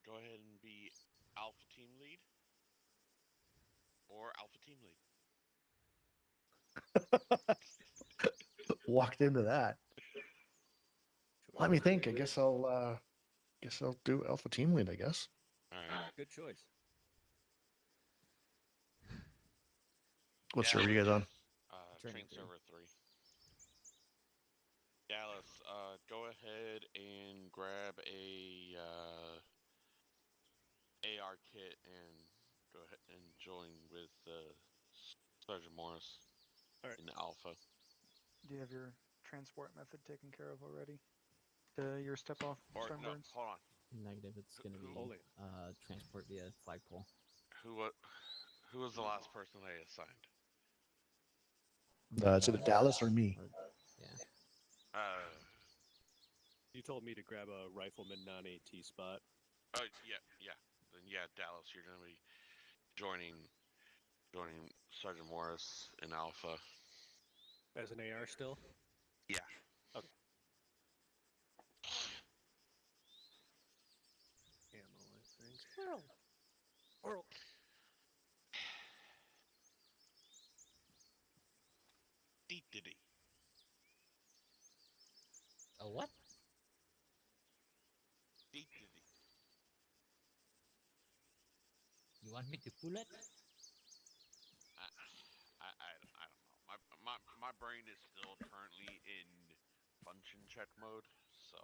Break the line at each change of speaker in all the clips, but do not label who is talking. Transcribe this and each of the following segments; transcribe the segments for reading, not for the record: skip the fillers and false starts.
go ahead and be Alpha Team Lead or Alpha Team Lead?
Walked into that. Let me think. I guess I'll do Alpha Team Lead. I guess.
All right.
Good choice.
What server are you guys on?
Train server 3. Dallas, go ahead and grab a AR kit and go ahead and join with Sergeant Morris
Alright.
in the Alpha.
Do you have your transport method taken care of already? Your step off
Or no,
Stormburns?
hold on.
Negative. It's going to
Who-
be transport via flagpole.
Who was the last person they assigned?
It's either Dallas or me.
Yeah.
You told me to grab a rifleman non-AT spot.
Oh yeah. Then yeah, Dallas, you're gonna be joining Sergeant Morris in Alpha.
As an AR still?
Yeah.
Okay. Ammo, I think. Squirrel!
Dee.
A what?
Dee.
You want me to pull it?
I don't know. My brain is still currently in function check mode, so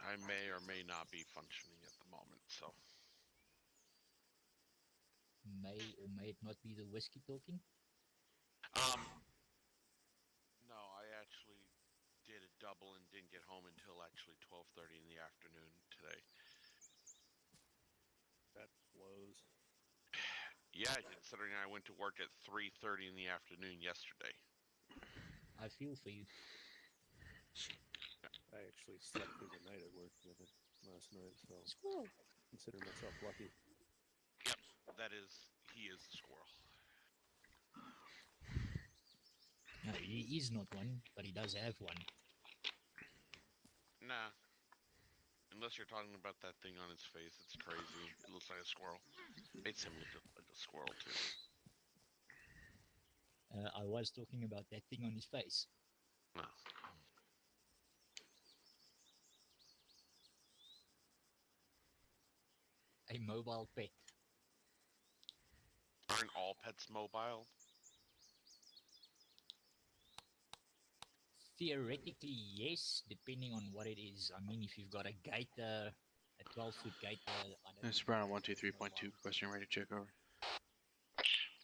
I may or may not be functioning at the moment. So
May or may it not be the whiskey talking?
no, I actually did a double and didn't get home until actually 12:30 in the afternoon today.
That blows.
Yeah, considering I went to work at 3:30 in the afternoon yesterday.
I feel for you.
I actually slept through the night at work last night, so
Squirrel.
consider myself lucky.
Yep, he is the squirrel.
No, he is not one, but he does have one.
Nah. Unless you're talking about that thing on his face, it's crazy. It looks like a squirrel. Makes him look like a squirrel too.
I was talking about that thing on his face.
No.
A mobile pet.
Aren't all pets mobile?
Theoretically, yes, depending on what it is. I mean, if you've got a gator, a 12-foot gator...
This is Brown 123.2, requesting ready to check over.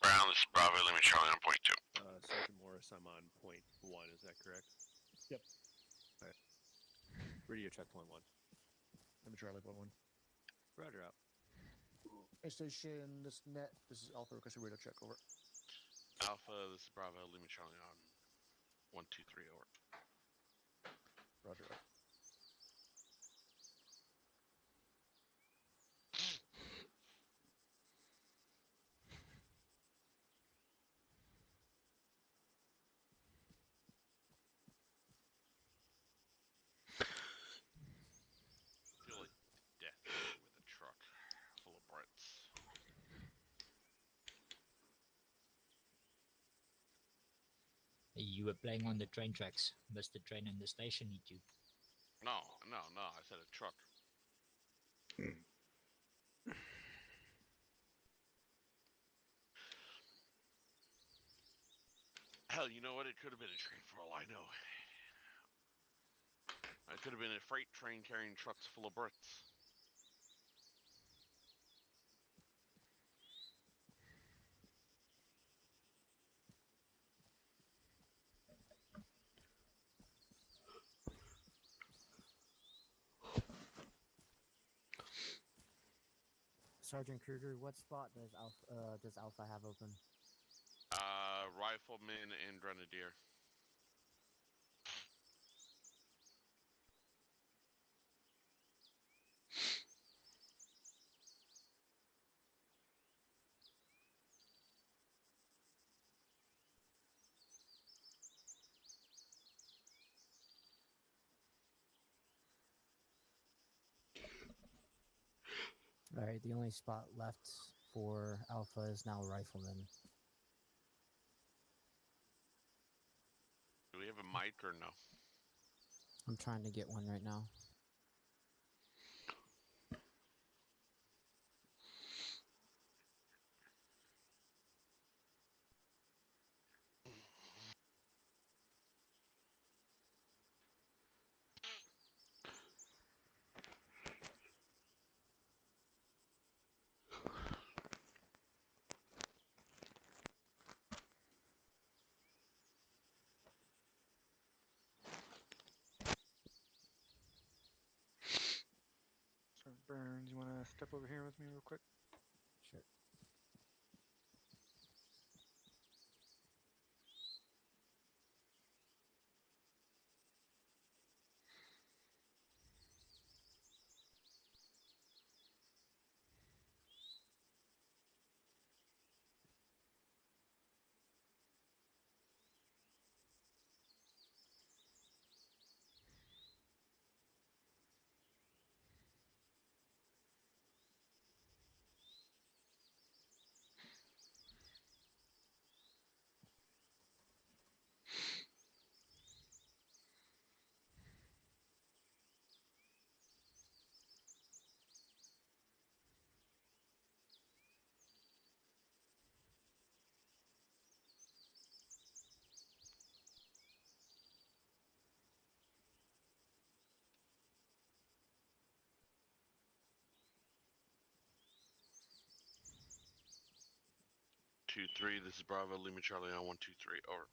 Brown, this is Bravo, let me Charlie on point 2.
Sergeant Morris, I'm on point 1, is that correct?
Yep.
Alright. Radio check point 1.
Let me try like one.
Roger out.
Air station, this is Alpha requesting radio check over.
Alpha, this is Bravo, Lima Charlie on 123 over.
Roger.
I feel like death with a truck full of Brits.
You were playing on the train tracks. Missed the train and the station, need you.
No, I said a truck. Hell, you know what? It could have been a train for all I know. It could have been a freight train carrying trucks full of Brits.
Sergeant Kruger, what spot does Alpha have open?
Rifleman and Grenadier.
Alright, the only spot left for Alpha is now Rifleman.
Do we have a mic or no?
I'm trying to get one right now.
So Burns, you want to step over here with me real quick?
Sure.
Two, three. This is Bravo. Lima Charlie on 1, 2, 3. Over.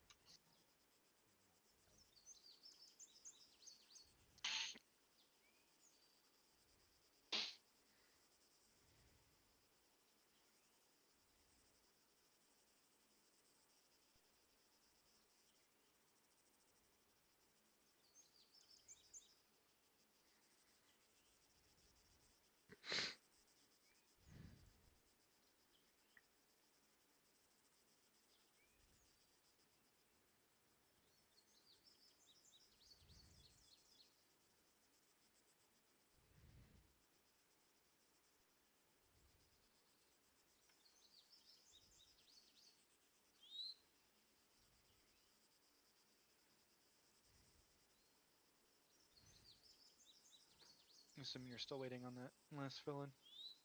I'm assuming you're still waiting on that last fill-in.
He said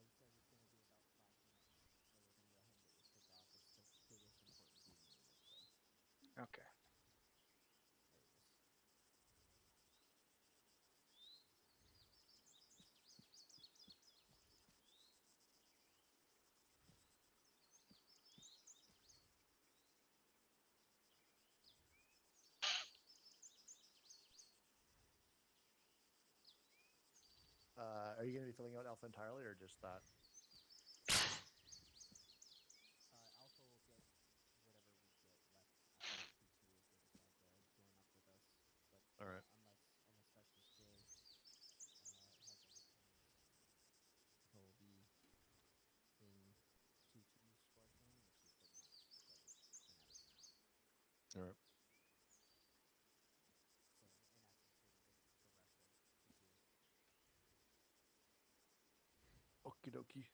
it's going to be about 5 minutes, so we're going to go ahead and get this kicked off. It's the biggest important meeting unit, so
Okay.
there it is.
Are you going to be filling out Alpha entirely or just that?
Alpha will get whatever we get left after 2-2 if they decide to join up with us. But
All right.
unless Specialist J has other plans, he'll be in 2-2's portion, which he could not because he's been out of town.
All right.
So in essence, he will get the rest of 2-2.
Okie dokie.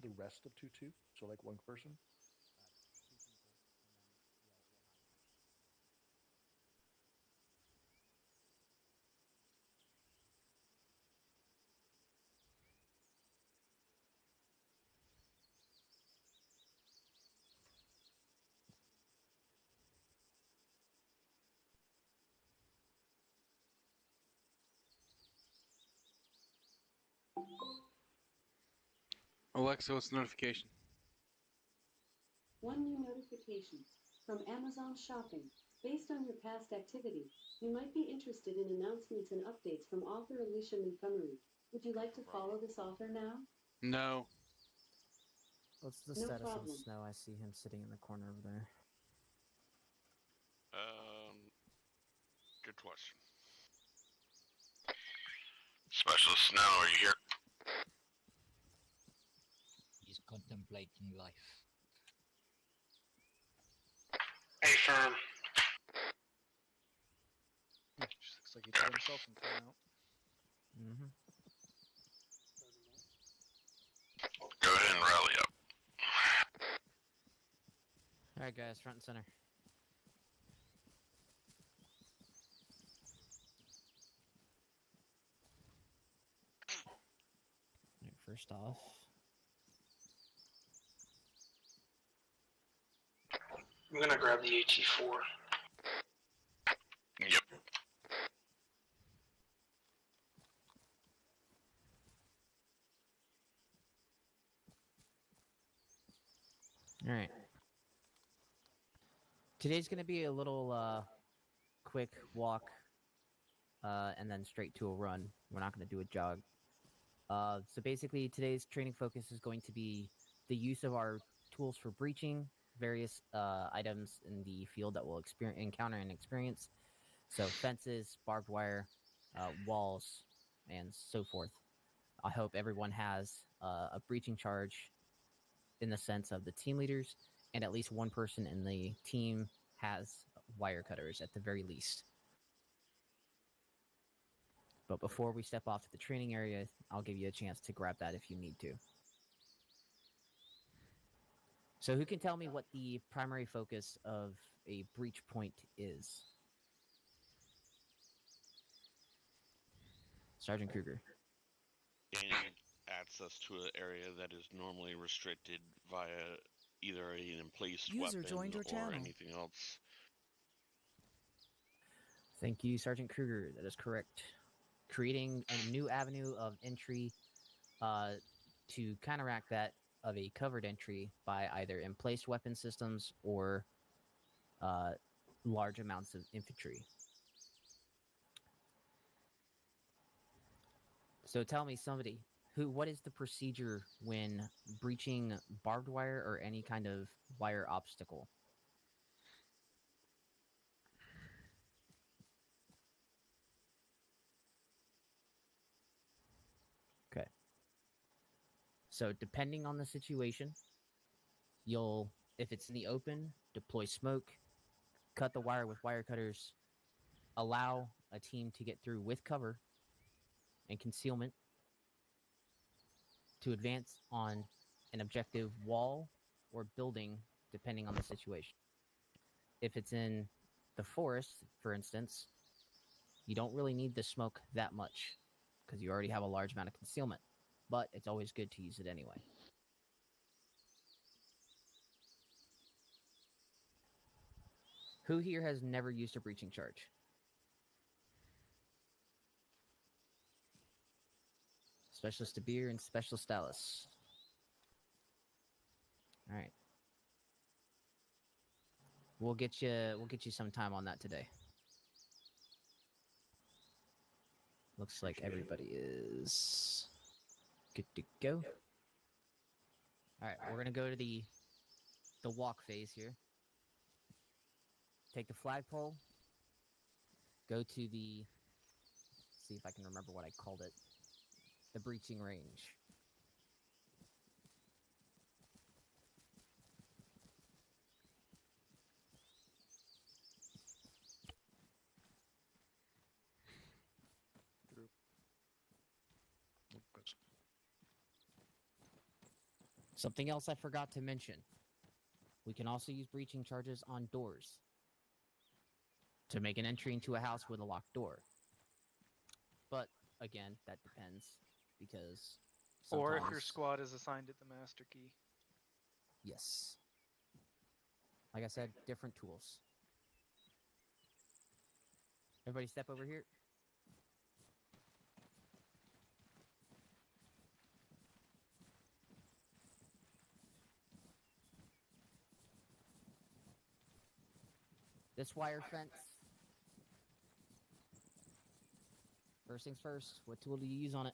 The rest of 2-2? So like one person?
2 people, and then we'll have a match.
Alexa, what's the notification?
One new notification from Amazon Shopping. Based on your past activity, you might be interested in announcements and updates from author Alicia Montgomery. Would you like to follow this author now?
No.
What's the
No
status
problem.
on Snow? I see him sitting in the corner over there.
Good question. Specialist Snow, are you here?
He's contemplating life.
Hey, firm.
Just Looks like he taught himself in timeout.
Mm-hmm.
Go ahead and rally up.
All right, guys, front and center. All right, first off,
I'm gonna grab the AT4.
Yep.
all right. Today's gonna be a little quick walk, and then straight to a run. We're not gonna do a jog. So basically, today's training focus is going to be the use of our tools for breaching various items in the field that we'll encounter and experience. So fences, barbed wire, walls, and so forth. I hope everyone has a breaching charge in the sense of the team leaders, and at least one person in the team has wire cutters at the very least. But before we step off to the training area, I'll give you a chance to grab that if you need to. So who can tell me what the primary focus of a breach point is? Sergeant Kruger.
Gaining access to an area that is normally restricted via either an emplaced
User
weapon
joined your
or
channel.
anything else.
Thank you, Sergeant Kruger. That is correct. Creating a new avenue of entry to counteract that of a covered entry by either emplaced weapon systems or large amounts of infantry. So tell me, somebody, what is the procedure when breaching barbed wire or any kind of wire obstacle? Okay. So depending on the situation, you'll, if it's in the open, deploy smoke, cut the wire with wire cutters, allow a team to get through with cover and concealment to advance on an objective wall or building, depending on the situation. If it's in the forest, for instance, you don't really need the smoke that much because you already have a large amount of concealment, but it's always good to use it anyway. Who here has never used a breaching charge? Specialist DeBeer and Specialist Dallas. All right. We'll get you some time on that today. Looks like everybody is good to go. All right, we're gonna go to the walk phase here. Take the flagpole. Go to the. See if I can remember what I called it. The breaching range. Something else I forgot to mention. We can also use breaching charges on doors to make an entry into a house with a locked door. But again, that depends because
Or if your
sometimes-
squad is assigned at the master key.
Yes. Like I said, different tools. Everybody step over here. This wire fence. First things first, what tool do you use on it?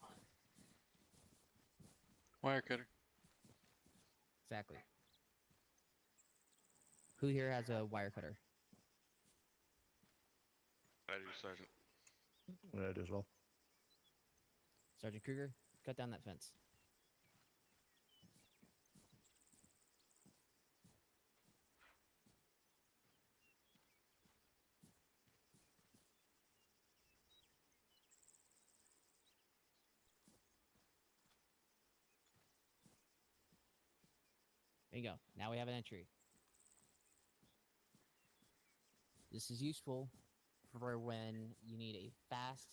Wire cutter.
Exactly. Who here has a wire cutter?
I do, Sergeant.
I do as well.
Sergeant Kruger, cut down that fence. There you go. Now we have an entry. This is useful for when you need a fast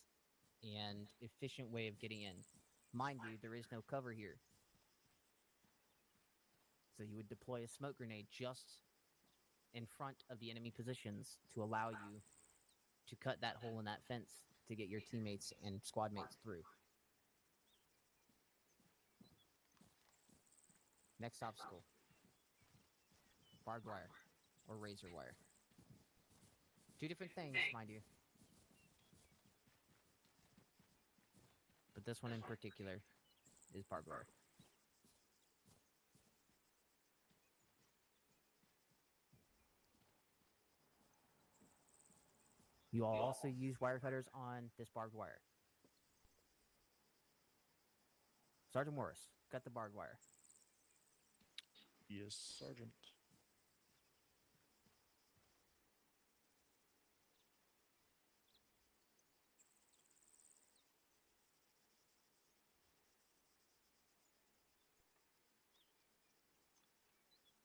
and efficient way of getting in. Mind you, there is no cover here. So you would deploy a smoke grenade just in front of the enemy positions to allow you to cut that hole in that fence to get your teammates and squad mates through. Next obstacle. Barbed wire or razor wire. Two different things, mind you. But this one in particular is barbed wire. You all also use wire cutters on this barbed wire. Sergeant Morris, cut the barbed wire.
Yes, Sergeant.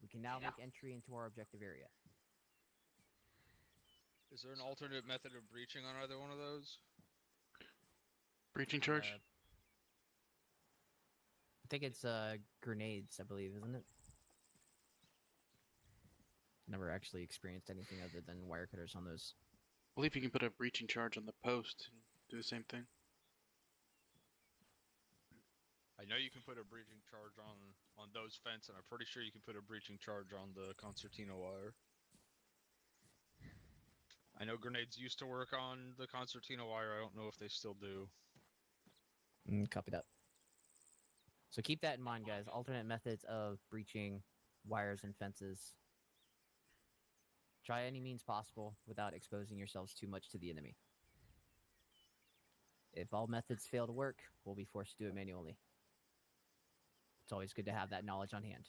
We can now make entry into our objective area.
Is there an alternate method of breaching on either one of those?
Breaching charge?
I think it's grenades, I believe, isn't it? Never actually experienced anything other than wire cutters on those.
I believe you can put a breaching charge on the post and do the same thing.
I know you can put a breaching charge on those fence, and I'm pretty sure you can put a breaching charge on the concertina wire. I know grenades used to work on the concertina wire. I don't know if they still do.
Copy that. So keep that in mind, guys. Alternate methods of breaching wires and fences. Try any means possible without exposing yourselves too much to the enemy. If all methods fail to work, we'll be forced to do it manually. It's always good to have that knowledge on hand.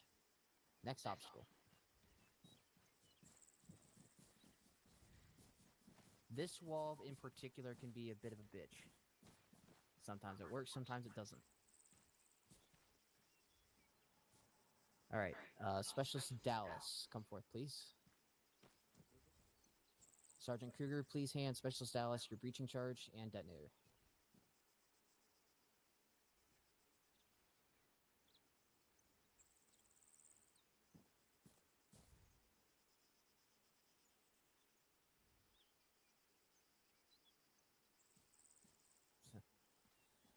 Next obstacle. This wall in particular can be a bit of a bitch. Sometimes it works, sometimes it doesn't. Alright, Specialist Dallas, come forth, please. Sergeant Kruger, please hand Specialist Dallas your breaching charge and detonator.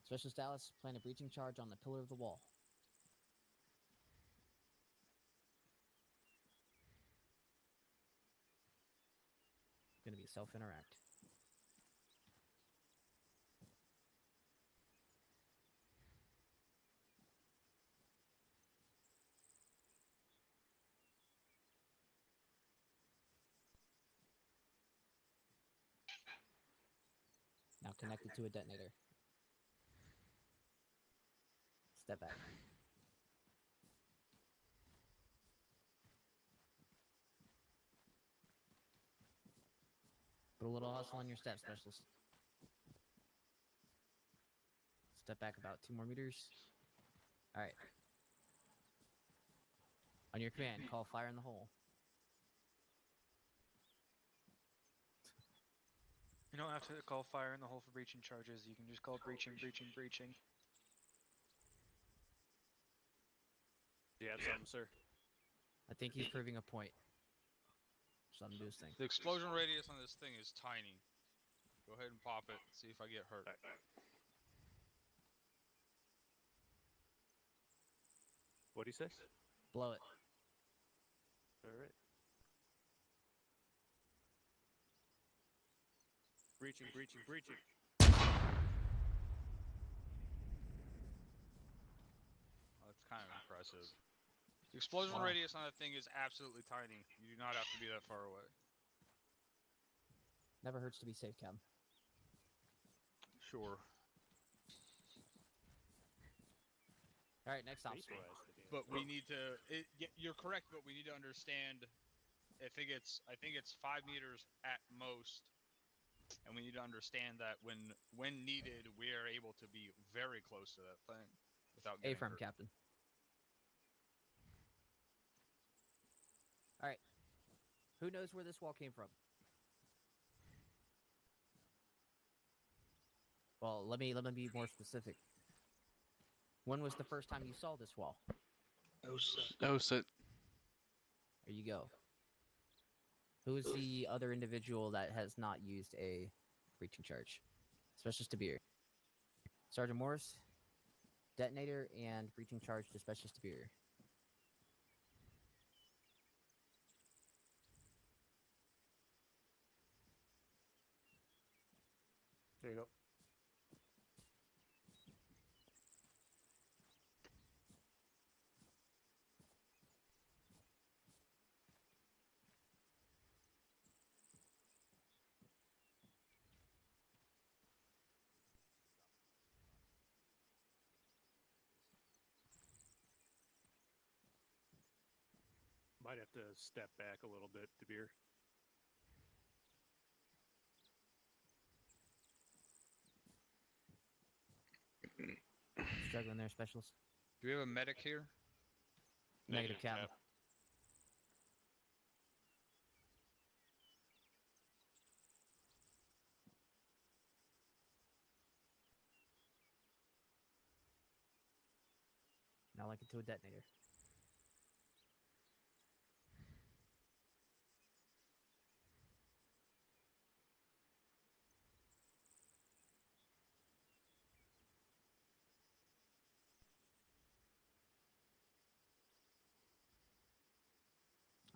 Specialist Dallas, plant a breaching charge on the pillar of the wall. Going to be a self-interact. Now connected to a detonator. Step back. Put a little hustle on your step, Specialist. Step back about 2 more meters. Alright. On your command, call fire in the hole.
You don't have to call fire in the hole for breaching charges. You can just call breaching, breaching, breaching.
Do you have something, sir?
I think he's proving a point. Just let him do his thing.
The explosion radius on this thing is tiny. Go ahead and pop it. See if I get hurt.
What'd he say?
Blow it.
Alright. Breaching, breaching, breaching.
Oh, that's kind of impressive. The explosion radius on that thing is absolutely tiny. You do not have to be that far away.
Never hurts to be safe, Cam.
Sure.
Alright, next obstacle.
But we need to. You're correct, but we need to understand. I think it's 5 meters at most, and we need to understand that when needed, we are able to be very close to that thing without getting
Affirm,
hurt.
Captain. Who knows where this wall came from? Well, let me be more specific. When was the first time you saw this wall?
Oh, so
There you go. Who is the other individual that has not used a breaching charge? Specialist DeBeer. Sergeant Morris, detonator, and breaching charge to Specialist DeBeer.
There you go.
Might have to step back a little bit, DeBeer.
Struggling there, Specialist.
Do we have a medic here?
Negative, Captain. Now link it to a detonator.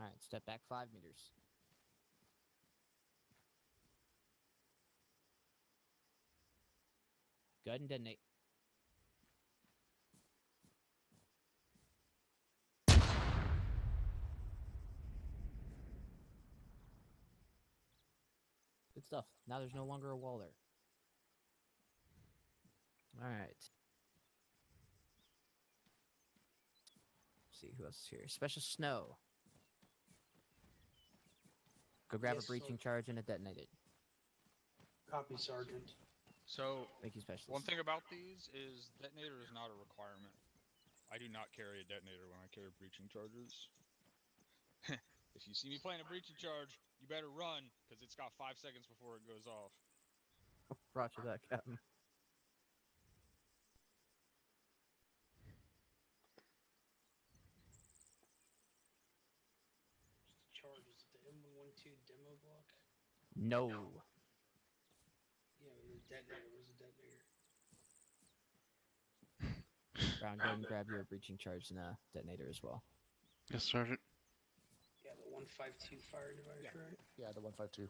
Alright, step back 5 meters. Go ahead and detonate. Good stuff. Now there's no longer a wall there. Alright. See who else is here. Special Snow. Go grab a breaching charge and a detonated.
Copy, Sergeant.
So,
Thank you, Specialist.
one thing about these is detonator is not a requirement. I do not carry a detonator when I carry breaching charges. If you see me playing a breaching charge, you better run, because it's got 5 seconds before it goes off.
Roger that, Captain.
Charge is the M112 demo block.
No.
Yeah, the detonator was a detonator.
Brown, go ahead and grab your breaching charge and a detonator as well.
yes, Sergeant.
Yeah, the 152 fire device, right?
Yeah, the 152.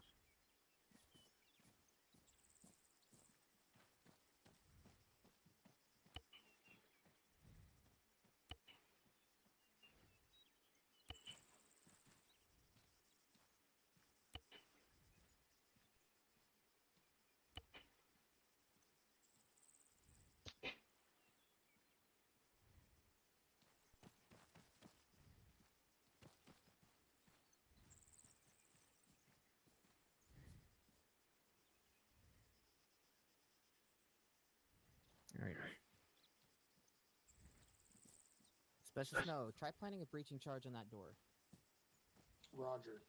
Alright. Special Snow, try planting a breaching charge on that door.
Roger.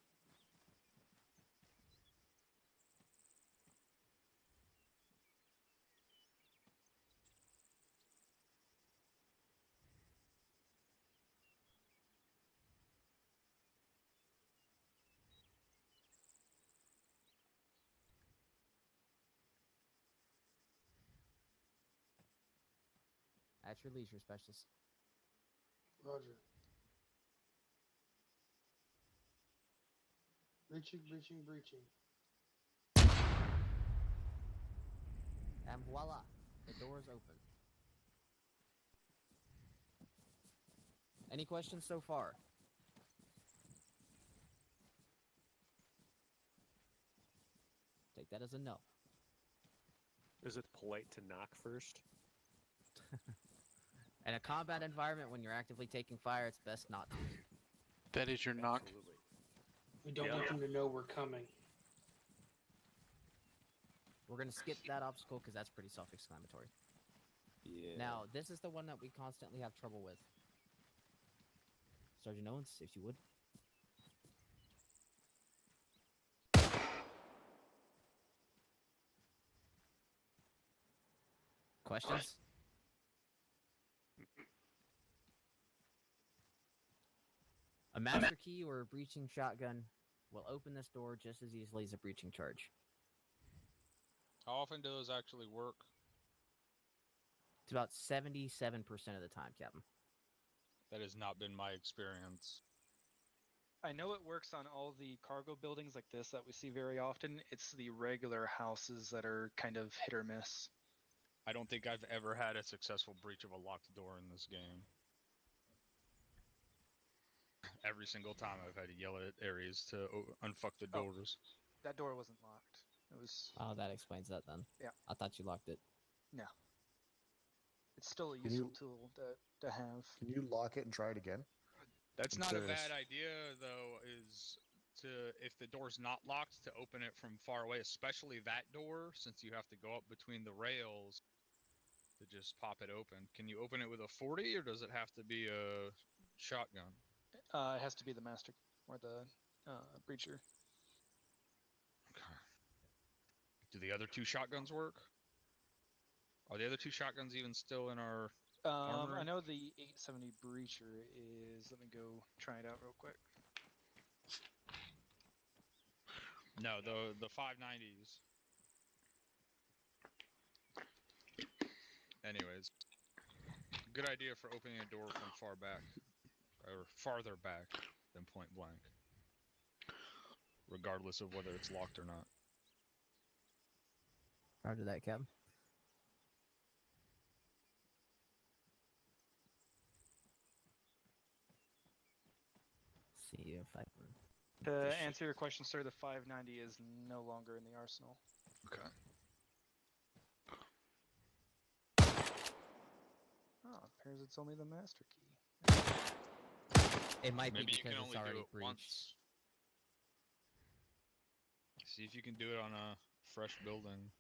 At your leisure, Specialist.
Roger. Breaching.
And voila, the door is open. Any questions so far? Take that as a no.
Is it polite to knock first?
In a combat environment, when you're actively taking fire, it's best not to.
That is your knock.
Absolutely.
We don't want them to know we're coming.
We're going to skip that obstacle because that's pretty self-explanatory.
Yeah.
Now, this is the one that we constantly have trouble with. Sergeant Owens, if you would. Questions? A master key or a breaching shotgun will open this door just as easily as a breaching charge.
How often do those actually work?
It's about 77% of the time, Captain.
That has not been my experience.
I know it works on all the cargo buildings like this that we see very often. It's the regular houses that are kind of hit or miss.
I don't think I've ever had a successful breach of a locked door in this game. Every single time I've had to yell at Ares to unfuck the
Oh.
doors.
That door wasn't locked. It was
Oh, that explains that then.
Yeah.
I thought you locked it.
no. It's still a
Can you-
useful tool to have.
Can you lock it and try it again?
That's
I'm
not a
curious.
bad idea, though, is to, if the door's not locked, to open it from far away, especially that door, since you have to go up between the rails to just pop it open. Can you open it with a 40, or does it have to be a shotgun?
It has to be the master or the breacher.
Okay. Do the other two shotguns work? Are the other two shotguns even still in our armory?
I know the 870 breacher is. Let me go try it out real quick.
No, the 590s. Anyways, good idea for opening a door from far back, or farther back than point blank, regardless of whether it's locked or not.
Roger that, Captain. See if I can.
To answer your question, sir, the 590 is no longer in the arsenal.
Okay.
Oh, it appears it's only the master key.
It might
Maybe
be
you
because
can
it's
only
already
do it
breached.
once. See if you can do it on a fresh building.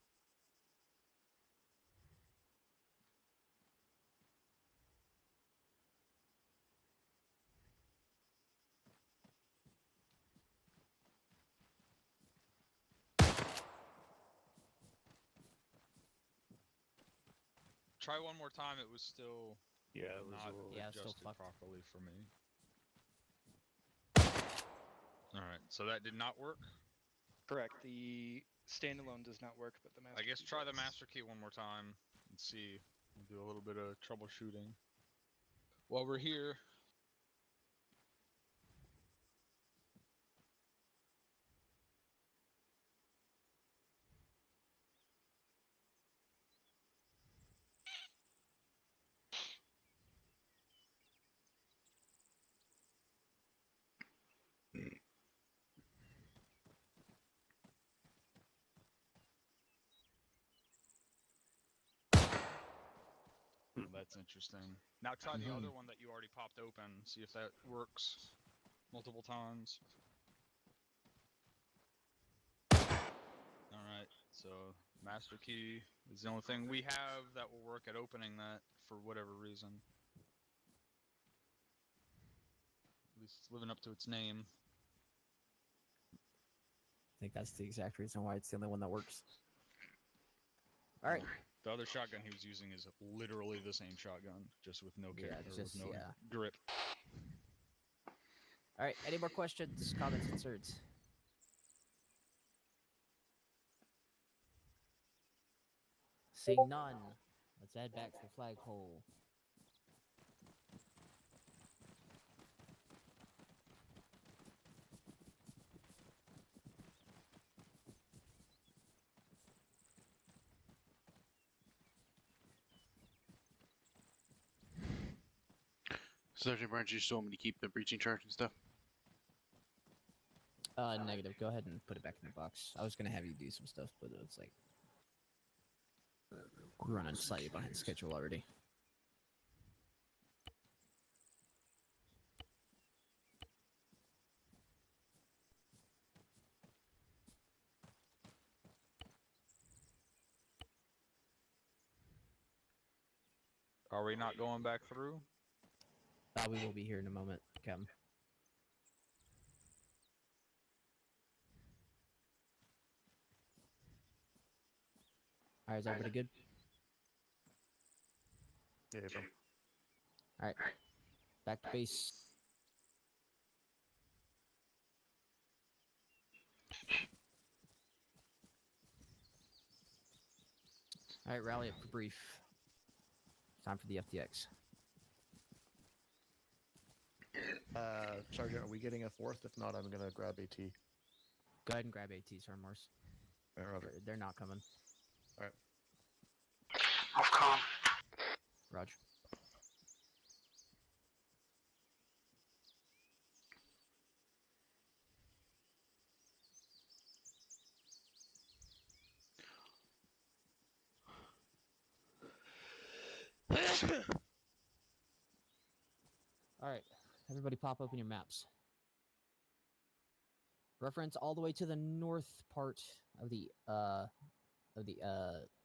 Try one more time. It was still
Yeah, it was
not
a little.
Yeah, it's still
adjusted
fucked.
properly for me. Alright, so that did not work.
Correct. The standalone does not work, but the master
I guess
key
try the
does.
master key one more time and see. We'll do a little bit of troubleshooting. While we're here, well, that's interesting. Now try the other one that you already popped open. See if that works multiple times. Alright, so master key is the only thing we have that will work at opening that for whatever reason. At least it's living up to its name.
I think that's the exact reason why it's the only one that works. All right.
The other shotgun he was using is literally the same shotgun, just with no
Yeah,
with
just-
no
yeah.
grip.
All right. Any more questions, comments, concerns? Seeing none, let's head back to the flagpole.
Sergeant Barnes, you just want me to keep the breaching charge and stuff?
Negative. Go ahead and put it back in the box. I was gonna have you do some stuff, but it's like we're running slightly behind schedule already.
Are we not going back through?
We will be here in a moment, Captain. All right, is everybody good?
Yeah, Abram.
All right, back to base. All right, rally up for brief. Time for the FTX.
Sergeant, are we getting a fourth? If not, I'm gonna grab AT.
Go ahead and grab AT, Sergeant Morse.
Roger.
They're not coming.
Off-com.
Roger. All right, everybody pop open your maps. Reference all the way to the north part of the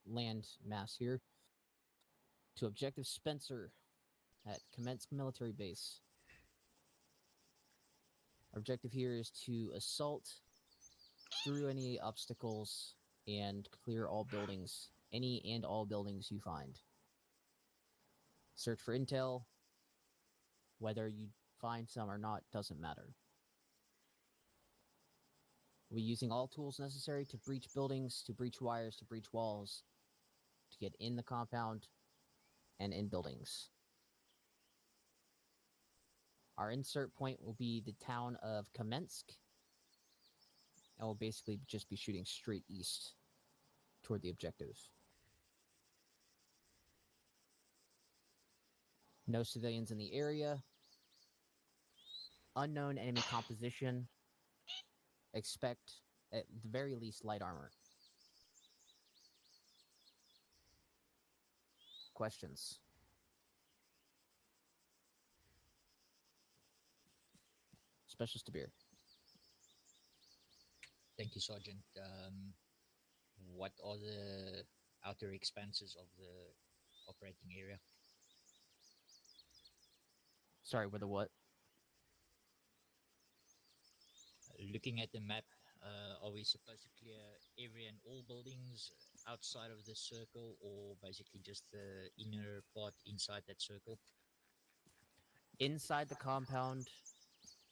land mass here to Objective Spencer at Commence Military Base. Our objective here is to assault through any obstacles and clear all buildings, any and all buildings you find. Search for intel. Whether you find some or not doesn't matter. We'll be using all tools necessary to breach buildings, to breach wires, to breach walls, to get in the compound and in buildings. Our insert point will be the town of Kamensk, and we'll basically just be shooting straight east toward the objective. No civilians in the area. Unknown enemy composition. Expect, at the very least, light armor. Questions? Specialist Beer.
Thank you, Sergeant. What are the outer expanses of the operating area?
Sorry, with the what?
Looking at the map, are we supposed to clear every and all buildings outside of the circle, or basically just the inner part inside that circle?
Inside the compound,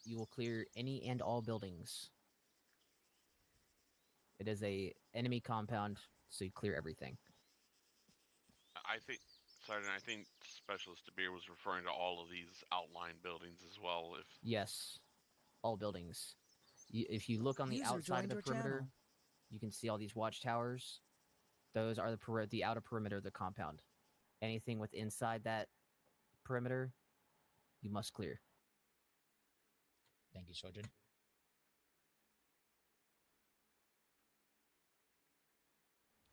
you will clear any and all buildings. It is a enemy compound, so you clear everything.
I think, Sergeant, I think Specialist DeBeer was referring to all of these outlying buildings as well. If
Yes, all buildings. If you look on the outside of the perimeter, you can see all these watchtowers. Those are the outer perimeter of the compound. Anything with inside that perimeter, you must clear.
Thank you, Sergeant.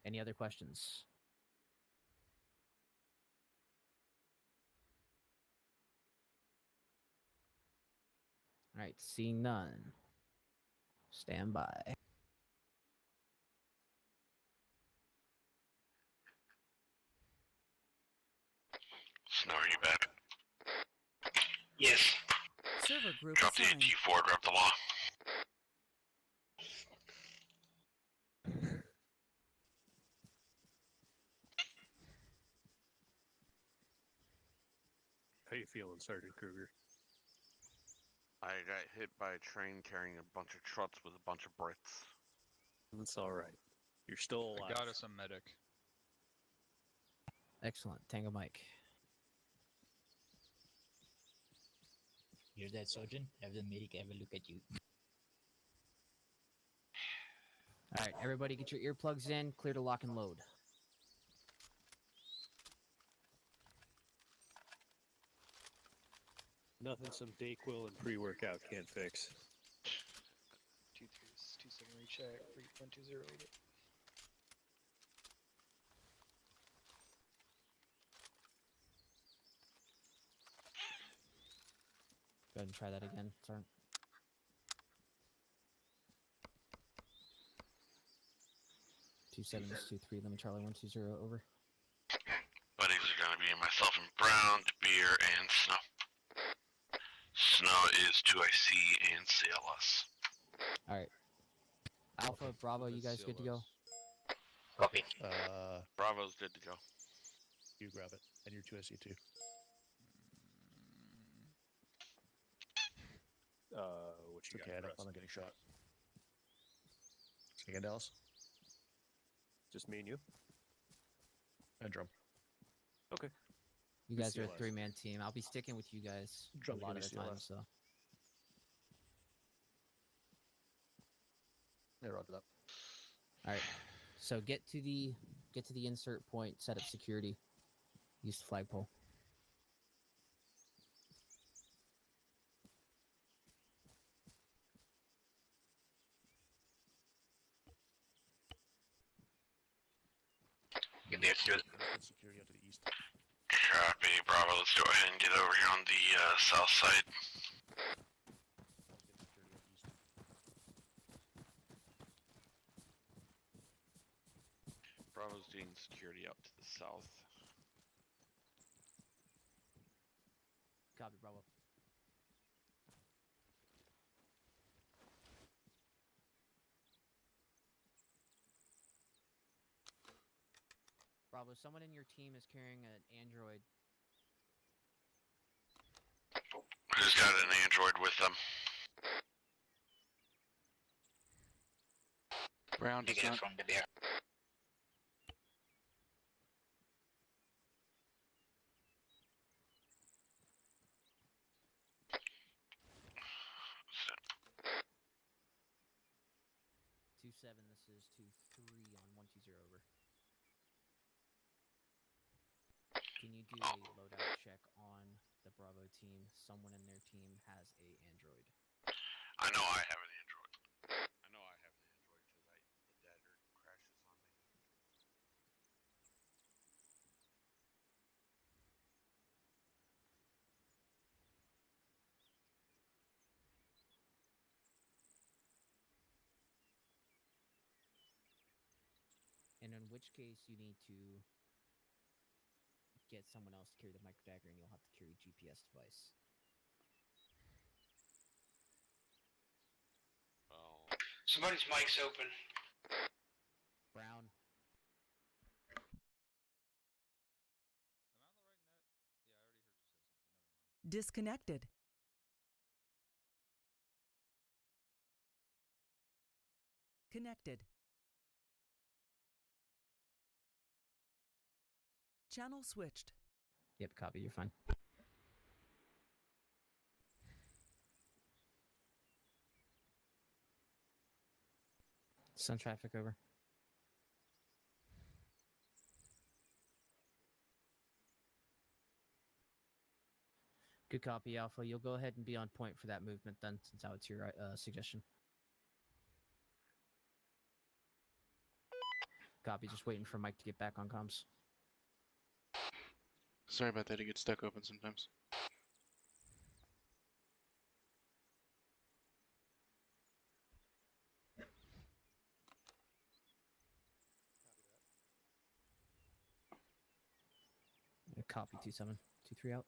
Any other questions? All right, seeing none. Stand by.
Snow, are you back?
Yes.
Server group
Drop the
assigned.
AT4, drop the law.
How you feeling, Sergeant Kruger?
I got hit by a train carrying a bunch of trucks with a bunch of bricks.
That's all right. You're still alive.
I got us a medic.
Excellent. Tango Mike.
Hear that, Sergeant? Have the medic have a look at you.
All right, everybody get your earplugs in. Clear to lock and load.
Nothing some Dayquil and pre-workout can't fix.
2-7 recheck. 120.
Go ahead and try that again. Sorry. Two 7s, 2-3, Lemon Charlie 120 over.
Buddies are gonna be myself and Brown, Beer, and Snow. Snow is 2IC and CLS.
All right. Alpha, Bravo, you guys good to go?
Copy.
Bravo's good to go.
You grab it, and your 2 SC2.
What you
It's
got
okay, I
for
don't
us?
plan on getting shot. Again, Dallas?
Just me and you?
And Drum.
Okay.
You
Who's
guys are a
CLS?
3-man team. I'll be sticking with you guys
Drum
a lot of
give
the
me
time,
CLS.
so.
Yeah, roger that.
All right. So get to the insert point, set up security. Use the flagpole.
Get the extra.
Put security out to the east.
Copy, Bravo. Let's go ahead and get over here on the south side.
Let's get security out east.
Bravo's doing security up to the south.
Copy, Bravo. Bravo, someone in your team is carrying an android.
Who's got an android with them?
Brown does not.
From the bear.
Two 7. This is 2-3 on 120 over. Can you do a loadout check on the Bravo team? Someone in their team has a android.
I know I have an android.
I know I have an android because the dagger crashes on me.
And in which case you need to get someone else to carry the micro dagger, and you'll have to carry GPS device.
Well,
Somebody's mic's open.
Brown.
Disconnected. Connected. Channel switched.
Yep, copy. You're fine. Sun traffic over. Good copy, Alpha. You'll go ahead and be on point for that movement then, since that was your suggestion. Copy. Just waiting for Mike to get back on comms.
Sorry about that, it gets stuck open sometimes.
Copy 2-7. 2-3 out.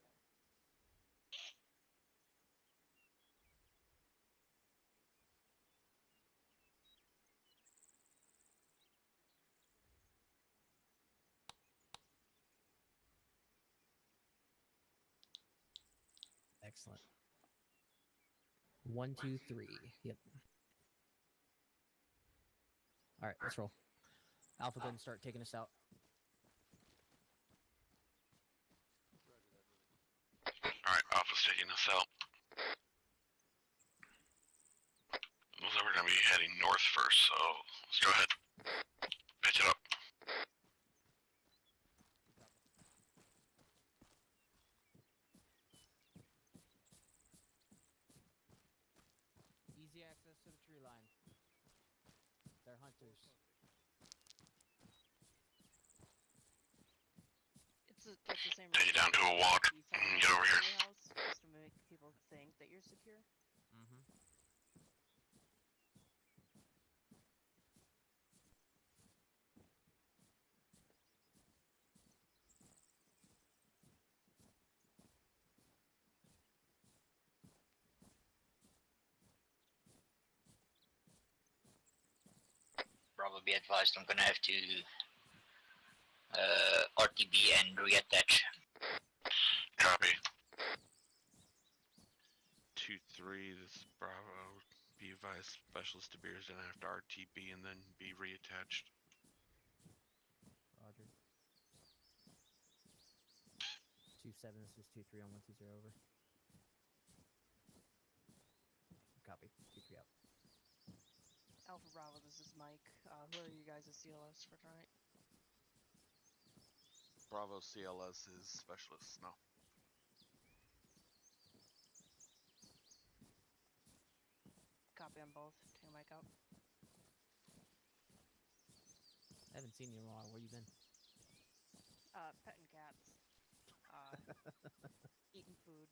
Excellent. 1, 2, 3. Yep. All right, let's roll. Alpha, go ahead and start taking us out.
Alright, Alpha's taking us out. Looks like we're gonna be heading north first, so let's go ahead. Pitch it up.
Easy access to the tree line. They're hunters.
That's the same.
Take you down to a walk and get over here.
House, just to make people think that you're secure.
Mm-hmm.
Bravo, be advised, I'm gonna have to
RTB and reattach.
Copy.
2-3, this is Bravo. Be advised, specialist De Beers gonna have to RTB and then be reattached.
Roger. 2-7, this is 2-3 on 120 over. Copy. 2-3 out.
Alpha Bravo, this is Mike. Who are you guys' CLS for tonight?
Bravo CLS is specialist. No.
Copy on both. Take Mike out.
I haven't seen you in a while. Where you been?
Petting cats. Eating food.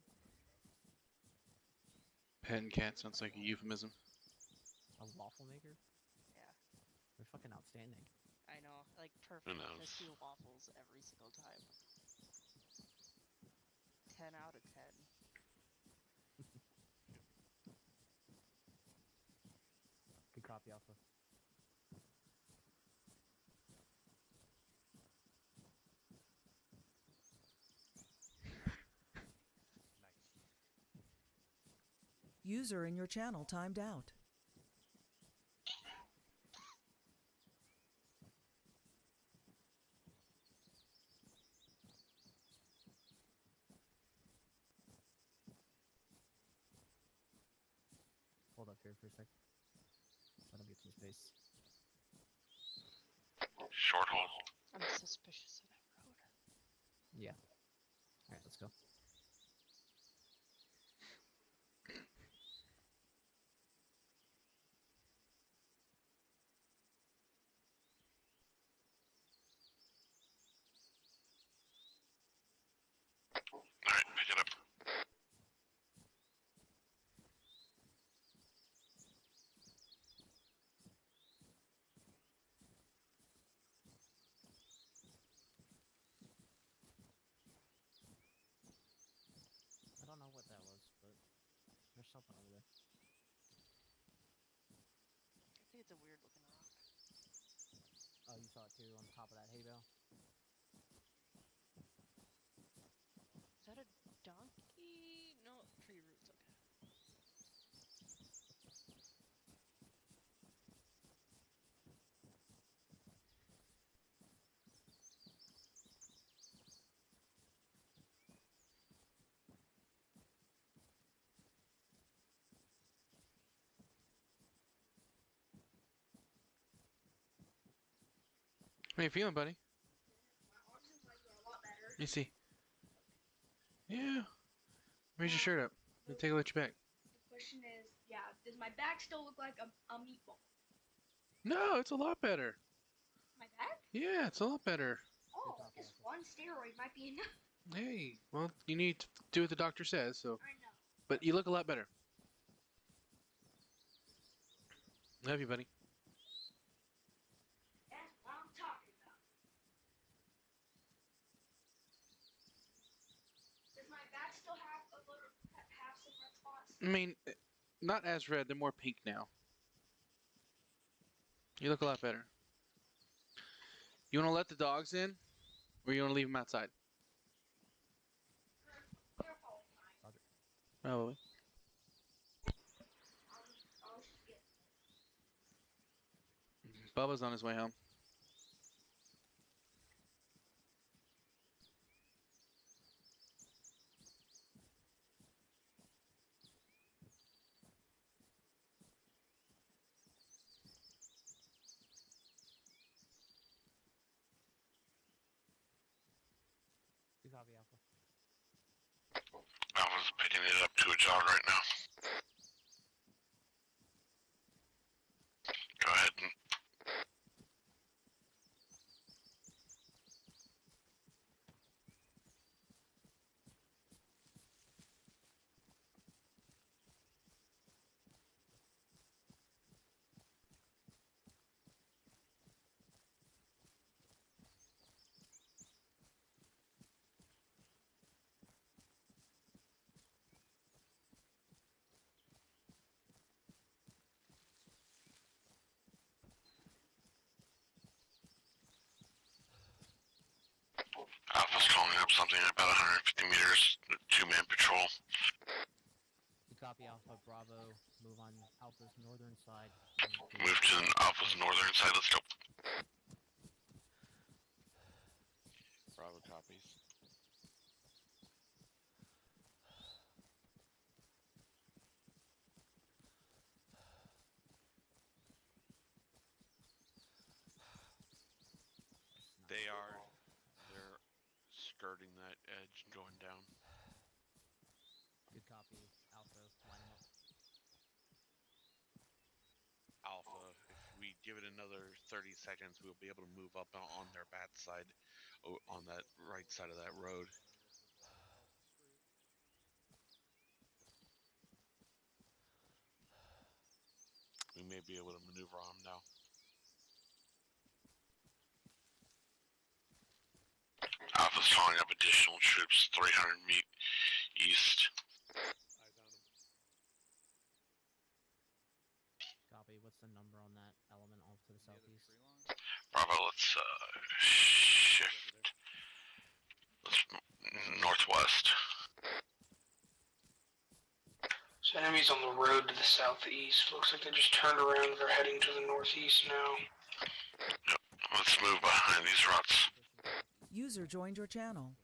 Pen cat sounds like a euphemism.
A waffle maker?
Yeah.
They're fucking outstanding.
I know. Like perfect
knows?
crispy waffles every single time. 10 out of 10.
Good copy, Alpha.
User in your channel timed out.
Hold up here for a sec. Let him get some space.
Short hold.
I'm suspicious of that road.
Yeah. Alright, let's go.
Alright, pick it up.
I don't know what that was, but there's something over there.
I think it's a weird looking rock.
Oh, you saw it too on top of that hay bale?
Is that a donkey? No, tree roots. Okay.
How you feeling, buddy? You see? Yeah. Raise your shirt up. Let me take a look at your back.
The question is, yeah, does my back still look like a meatball?
No, it's a lot better.
My back?
Yeah, it's a lot better.
Oh, just one steroid might be enough.
Hey, well, you need to do what the doctor says, so.
I know.
But you look a lot better. Love you, buddy.
That's what I'm talking about. Does my back still have some red spots?
I mean, not as red. They're more pink now. You look a lot better. You want to let the dogs in, or you want to leave them outside?
They're probably fine.
Probably.
I'll just get
Bubba's on his way home.
Good copy, Alpha.
Alpha's picking it up to a jog right now. Go ahead and Alpha's calling up something about 150 meters, 2-man patrol.
You copy Alpha, Bravo, move on Alpha's northern side.
Move to Alpha's northern side, let's go.
Bravo copies. They're skirting that edge and going down.
Good copy, Alpha, line them up.
Alpha, if we give it another 30 seconds, we'll be able to move up on their bat side, on that right side of that road. We may be able to maneuver on them now.
Alpha's calling up additional troops 300 feet east.
Copy, what's the number on that element off to the southeast?
Bravo, let's shift. Let's northwest.
So enemies on the road to the southeast. Looks like they just turned around. They're heading to the northeast now.
Yep. Let's move behind these ruts.
User joined your channel.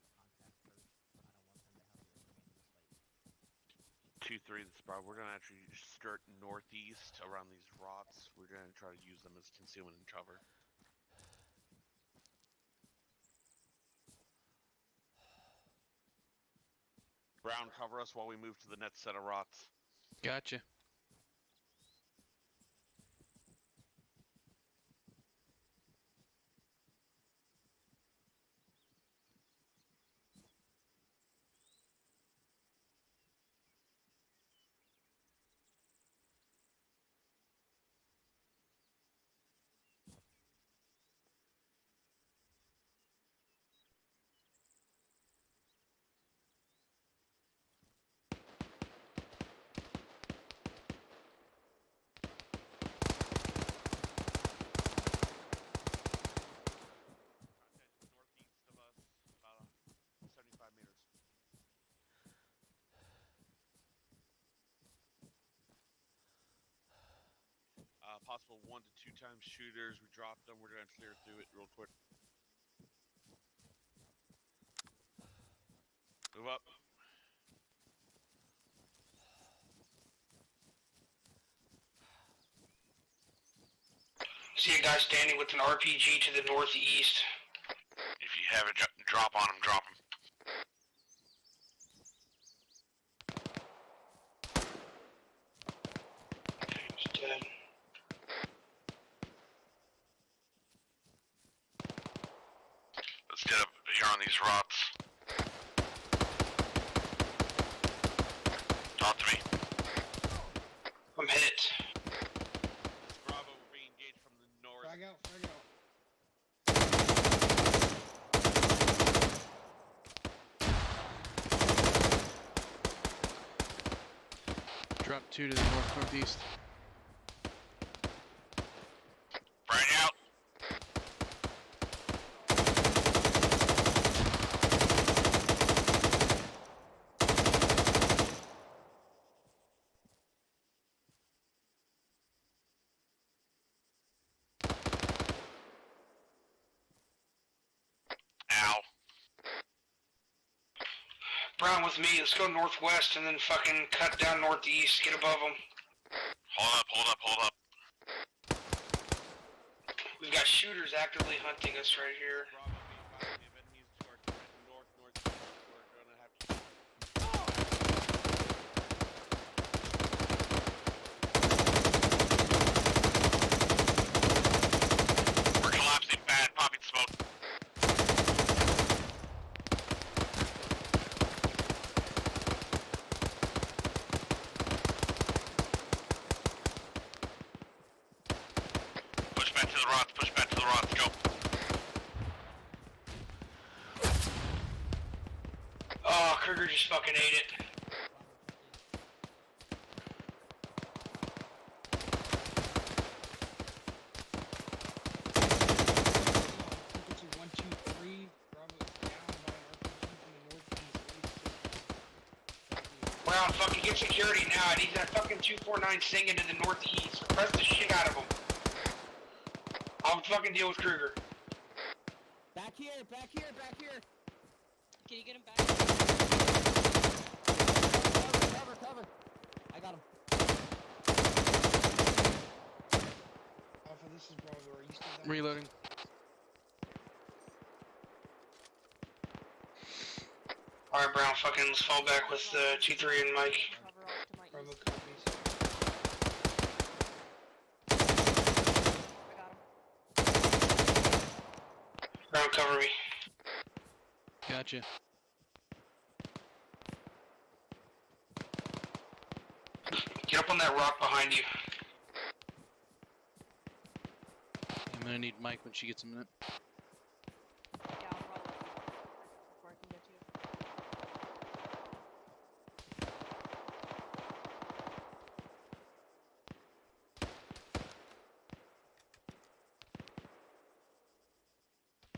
2-3, this is Bravo. We're gonna actually skirt northeast around these rots. We're gonna try to use them as concealment and cover. Brown, cover us while we move to the next set of rots.
Gotcha.
Northeast of us, about 75 meters. Possible 1 to 2 times shooters. We dropped them. We're gonna clear through it real quick. Move up.
See a guy standing with an RPG to the northeast.
If you have it, drop on him, drop him.
He's dead.
Let's get up here on these rots. Talk to me.
I'm hit.
Bravo, we're being engaged from the north.
Frag out, frag out.
Drop 2 to the north-northeast.
Frag out. Ow.
Brown with me. Let's go northwest and then fucking cut down northeast. Get above them.
Hold up, hold up, hold up.
We've got shooters actively hunting us right here.
Bravo, be advised, we have enemies to our direct northeast. We're gonna have to.
We're collapsing bad, popping smoke. Push back to the rods, push back to the rods, go.
Oh, Kruger just fucking ate it. Frequency 123, Bravo Brown, fucking get security now. I need that fucking 249 singing to the northeast. Press the shit out of him. I'll fucking deal with Kruger.
Back here, back here, back here.
Can you get him back?
Cover, cover. I got him.
Alpha, this is Bravo. Are you still down?
Reloading.
Alright, Brown, fucking let's fall back with 2-3 and Mike.
Cover off to my
Bravo
east.
copies.
I got him.
Brown, cover me.
Gotcha.
Get up on that rock behind you.
I'm gonna need Mike when she gets a minute.
Yeah, I'll roll before I can get to you.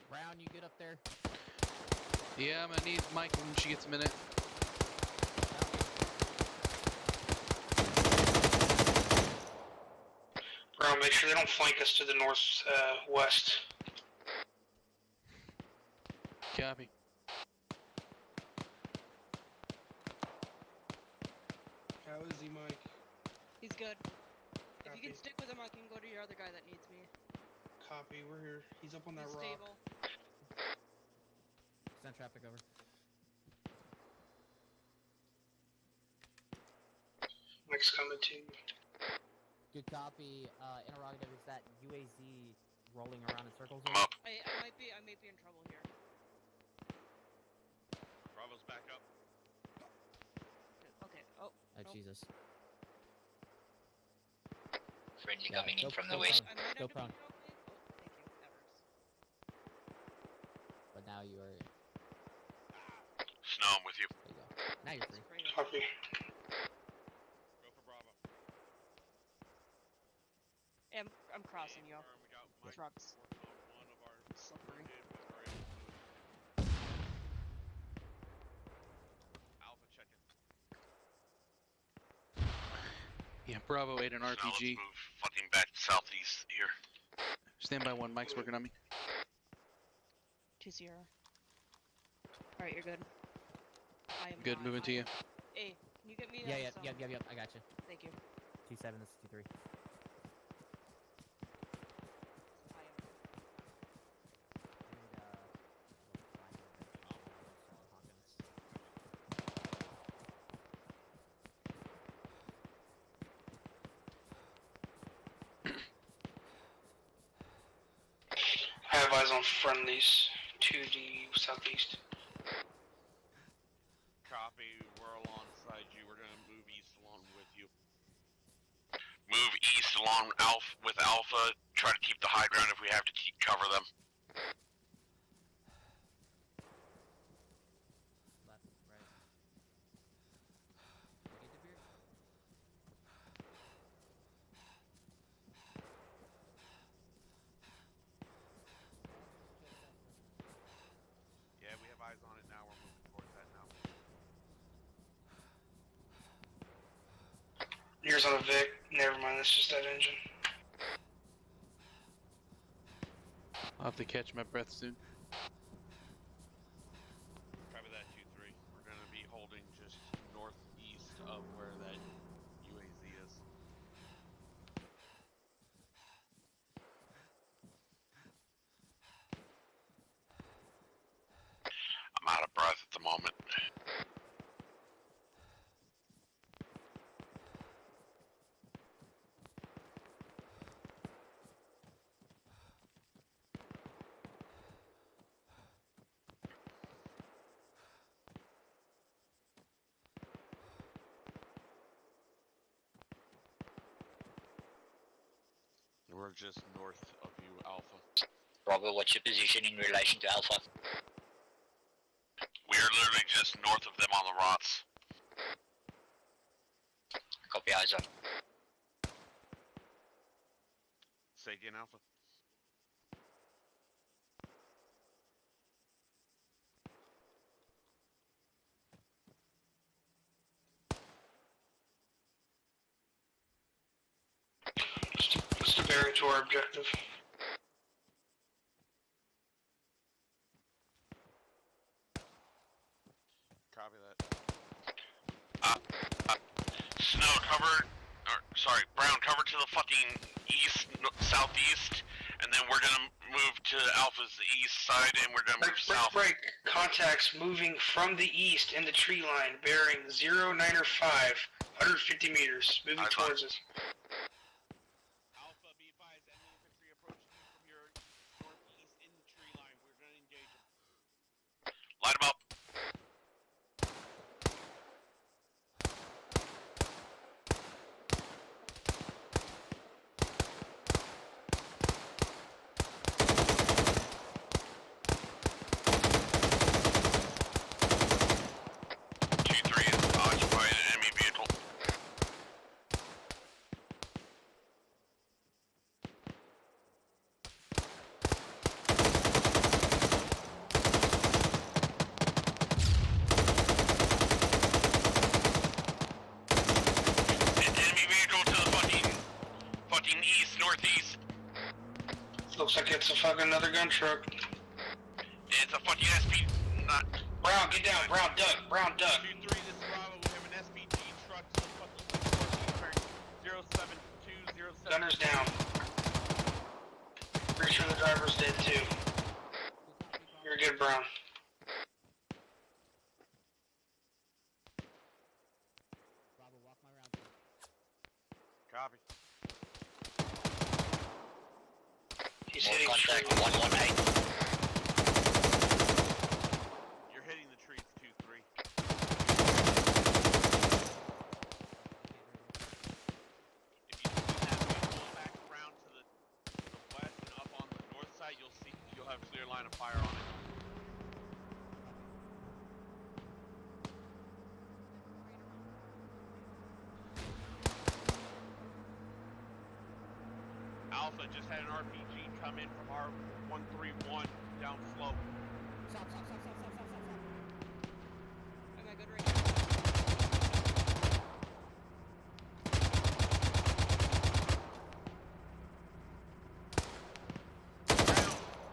Brown, you good up there?
Yeah, I'm gonna need Mike when she gets a minute.
Brown, make sure they don't flank us to the northwest.
Copy.
How is he, Mike?
He's good. If you
Copy.
can stick with him, I can go to your other guy that needs me.
Copy, we're here. He's up on that
He's
rock.
stable.
Send traffic over.
Mike's coming to you.
Good copy. Interrogative, is that UAZ rolling around in circles?
I'm up.
I might be in trouble here.
Bravo's back up.
Okay. Oh.
Oh,
nope.
Jesus.
Friendly
Yeah,
coming in
go-
from
go
the west.
prone.
I might
Go
have to
prone.
be okay. Oh, thank you. That works.
But now you are.
Snow, I'm with you.
There you go. Now you're free.
Great.
Copy.
Go for Bravo.
Hey, I'm crossing you.
Confirm we got Mike
Trucks.
working on one of our
Slippery.
wounded, but we're able to move. Alpha checking.
Yeah, Bravo 8 and
Now let's
RPG.
move fucking back southeast here.
Stand by 1. Mike's working on me.
2-0. Alright, you're good. I am
Good,
not.
moving to you.
Hey, can you get me
Yeah,
some...
yep, I got you.
Thank you.
2-7, this is 2-3.
I am...
I have eyes on friendlies to the southeast.
Copy. We're alongside you. We're gonna move east along with you.
Move east along with Alpha. Try to keep the high ground if we have to cover them.
Left, right. Get the beer?
Yeah, we have eyes on it now. We're moving towards that now.
Ears on a Vic. Never mind, that's just that engine.
I'll have to catch my breath soon.
Copy that 2-3. We're gonna be holding just northeast of where that UAZ is.
I'm out of breath at the moment.
We're just north of you, Alpha.
Bravo, what's your position in relation to Alpha? We are literally just north of them on the rots. Copy, eyes on.
Say again, Alpha.
What's the bearing to our objective?
Copy that.
Snow cover, or sorry, Brown cover to the fucking east, southeast, and then we're gonna move to Alpha's east side, and we're gonna move south.
Break. Contacts moving from the east in the tree line, bearing 09 or 5, 150 meters, moving towards us.
Alpha, be advised, enemy infantry approaching you from your northeast in the tree line. We're gonna engage them.
Light them up. Northeast.
Looks like it's a fucking another gun truck.
It's a fucking SP. Not.
Brown, get down. Brown, duck. Brown, duck.
2-3, this is Bravo. We have an SPG truck to the fucking 07207.
Gunner's down. Pretty sure the driver's dead too. You're good, Brown.
Copy.
He's hitting contact
118.
You're hitting the trees, 2-3. If you pull back around to the west and up on the north side, you'll have clear line of fire on it. Alpha just had an RPG come in from our 131 down slope.
Stop. I got good range.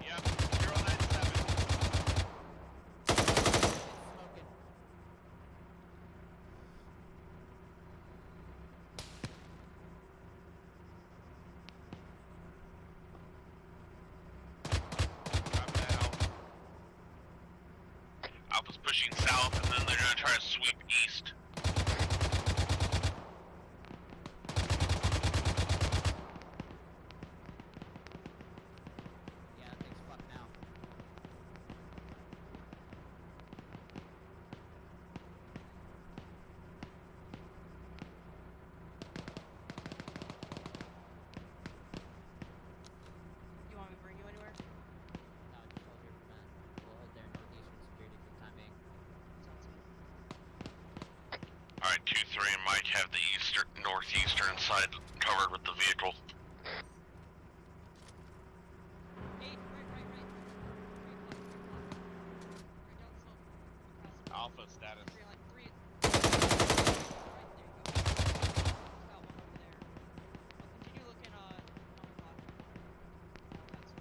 Yep, 097.
Alpha's pushing south, and then they're gonna try to sweep east.
Yeah, that thing's fucked now.
You want me to bring you anywhere?
No, just hold here for a minute. We'll hold there northeastern security for the time being.
Sounds good.
Alright, 2-3 and Mike have the northeastern side covered with the vehicle.
Hey, right.
Alpha status.
3 line, 3. Right, there you go. Got one over there. I'll continue looking on the block. That's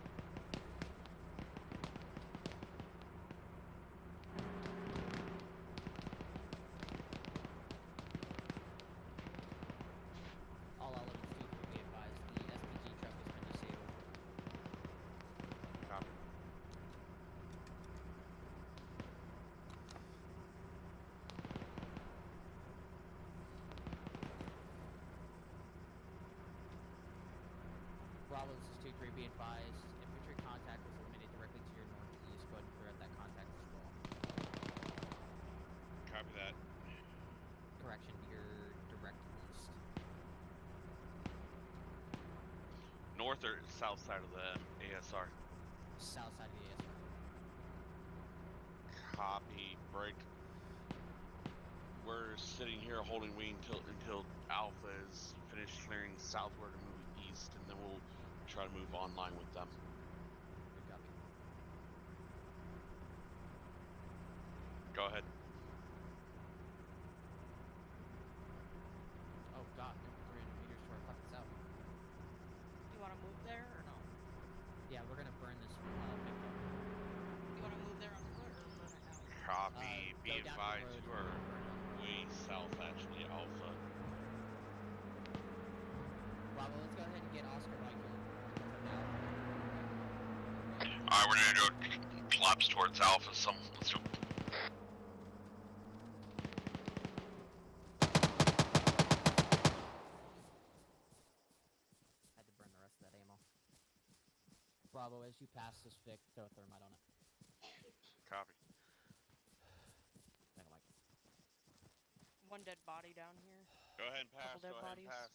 All elements do be advised. The SPG truck has been disabled.
Copy.
Bravo, this is 2-3, be advised. Infantry contact was eliminated directly to your northeast. Go ahead and clear out that contact as well.
Copy that.
Correction, your direct east.
North or south side of the ASR?
South side of the ASR.
Copy. Break. We're sitting here holding wing until Alpha is finished clearing southward and moving east, and then we'll try to move online with them.
Good copy.
Go ahead.
Oh god, they're 300 meters to our fucking south.
Be
go down
advised,
the
you
road.
are way south, actually, Alpha.
Bravo, let's go ahead and get Oscar rifle.
Alright, we're gonna go collapse towards Alpha. Let's do.
Had to burn the rest of that ammo. Bravo, as you pass this Vic, throw thermite on it.
Copy.
Hang on, Mike.
One dead body down here.
Go ahead and pass.
Couple dead
Go ahead and
bodies.
pass.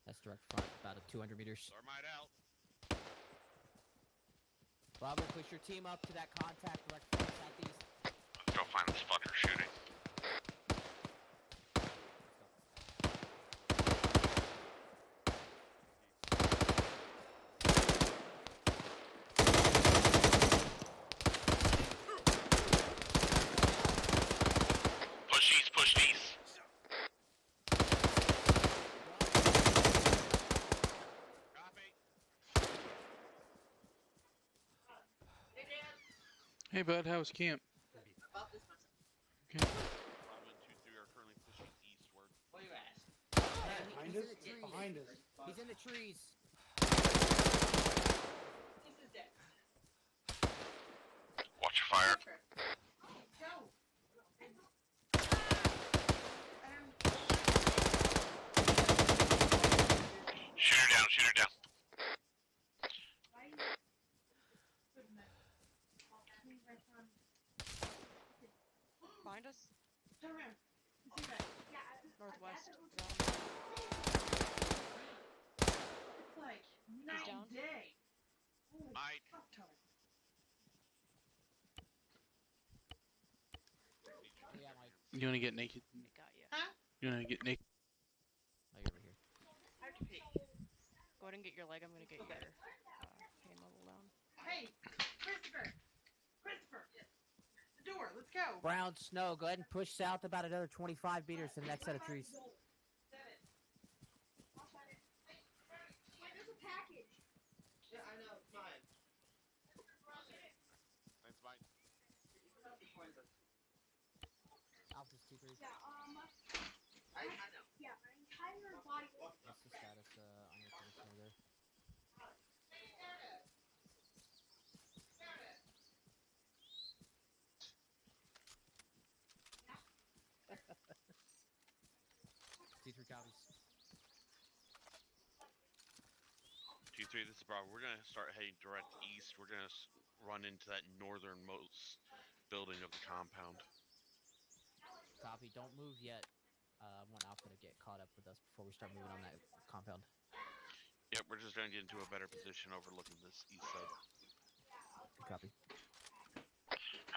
That's direct front, about 200 meters.
Thermite out.
Bravo, push your team up to that contact direct front southeast.
Let's go find this fucker shooting. Push east, push east.
Hey, bud, how was camp? Okay.
Bravo and 2-3 are currently pushing eastward.
What you ask?
Behind us? Behind us. He's in the trees.
This is it.
Watch your fire.
Go.
Shoot her down, shoot her down.
Behind us?
Turn around. You see that?
Northwest.
It's like night
down.
and day. Holy
Mike.
fuck time.
Yeah, Mike.
You wanna get naked?
It got you.
Huh?
You wanna get naked?
Oh, you're over here.
I have to pee.
Go ahead and get your leg. I'm gonna get your pain level down.
Hey, Christopher. Christopher. The door. Let's go.
Brown snow, go ahead and push south about another 25 meters to the next set of trees.
Wait, there's a package. Yeah, I know. It's mine.
Thanks, Mike.
Alpha's 2-3.
Yeah, I know. Yeah, my entire body.
What's the status on your finish over there? T3 copies.
2-3, this is Bravo. We're gonna start heading direct east. We're gonna run into that northernmost building of the compound.
Copy, don't move yet. I want Alpha to get caught up with us before we start moving on that compound.
Yep, we're just gonna get into a better position overlooking this east side.
Copy.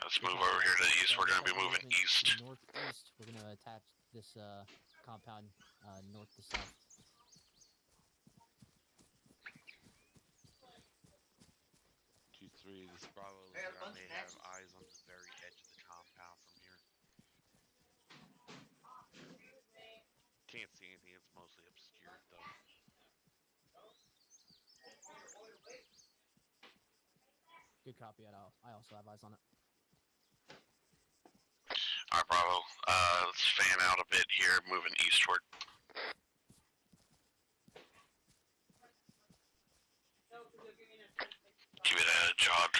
Let's move over here to the east. We're gonna be moving east.
Northeast, we're gonna attach this compound north to south.
Two, three, this Bravo.
Hey,
I
bunch
may
of
have
matches.
eyes on the very edge of the compound from here. Can't see anything. It's mostly obscured though.
Good copy. I also have eyes on it.
Alright, Bravo. Let's fan out a bit here, moving eastward. Give it a jog.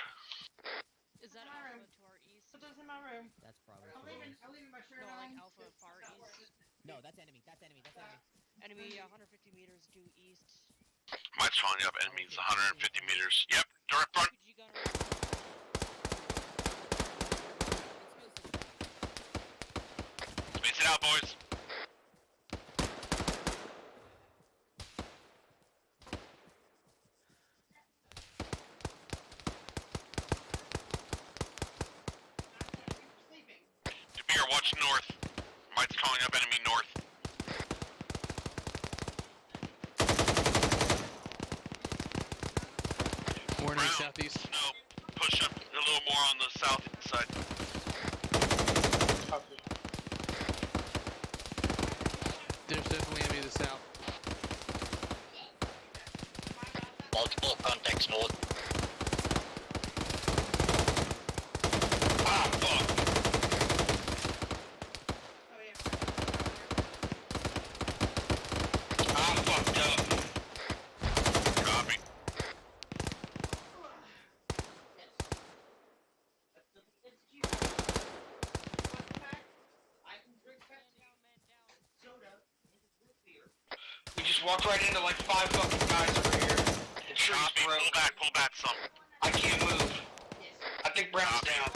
Is that
My
Alpha
room.
to our east?
Put those in my room.
That's probably
I'm leaving my shirt
No,
on.
like Alpha far east.
No, that's enemy. That's enemy. That's enemy.
Enemy 150 meters due east.
Mike's calling up enemies 150 meters. Yep, direct front.
RPG gunner.
Space it out, boys.
Sleeping.
Dabir, watch north. Mike's calling up enemy north.
Warning,
Brown,
southeast.
No, push up a little more on the south side.
walked right into like 5 fucking guys over here. The tree's
Copy.
broke.
Pull back some.
I can't move. I think Brown's down.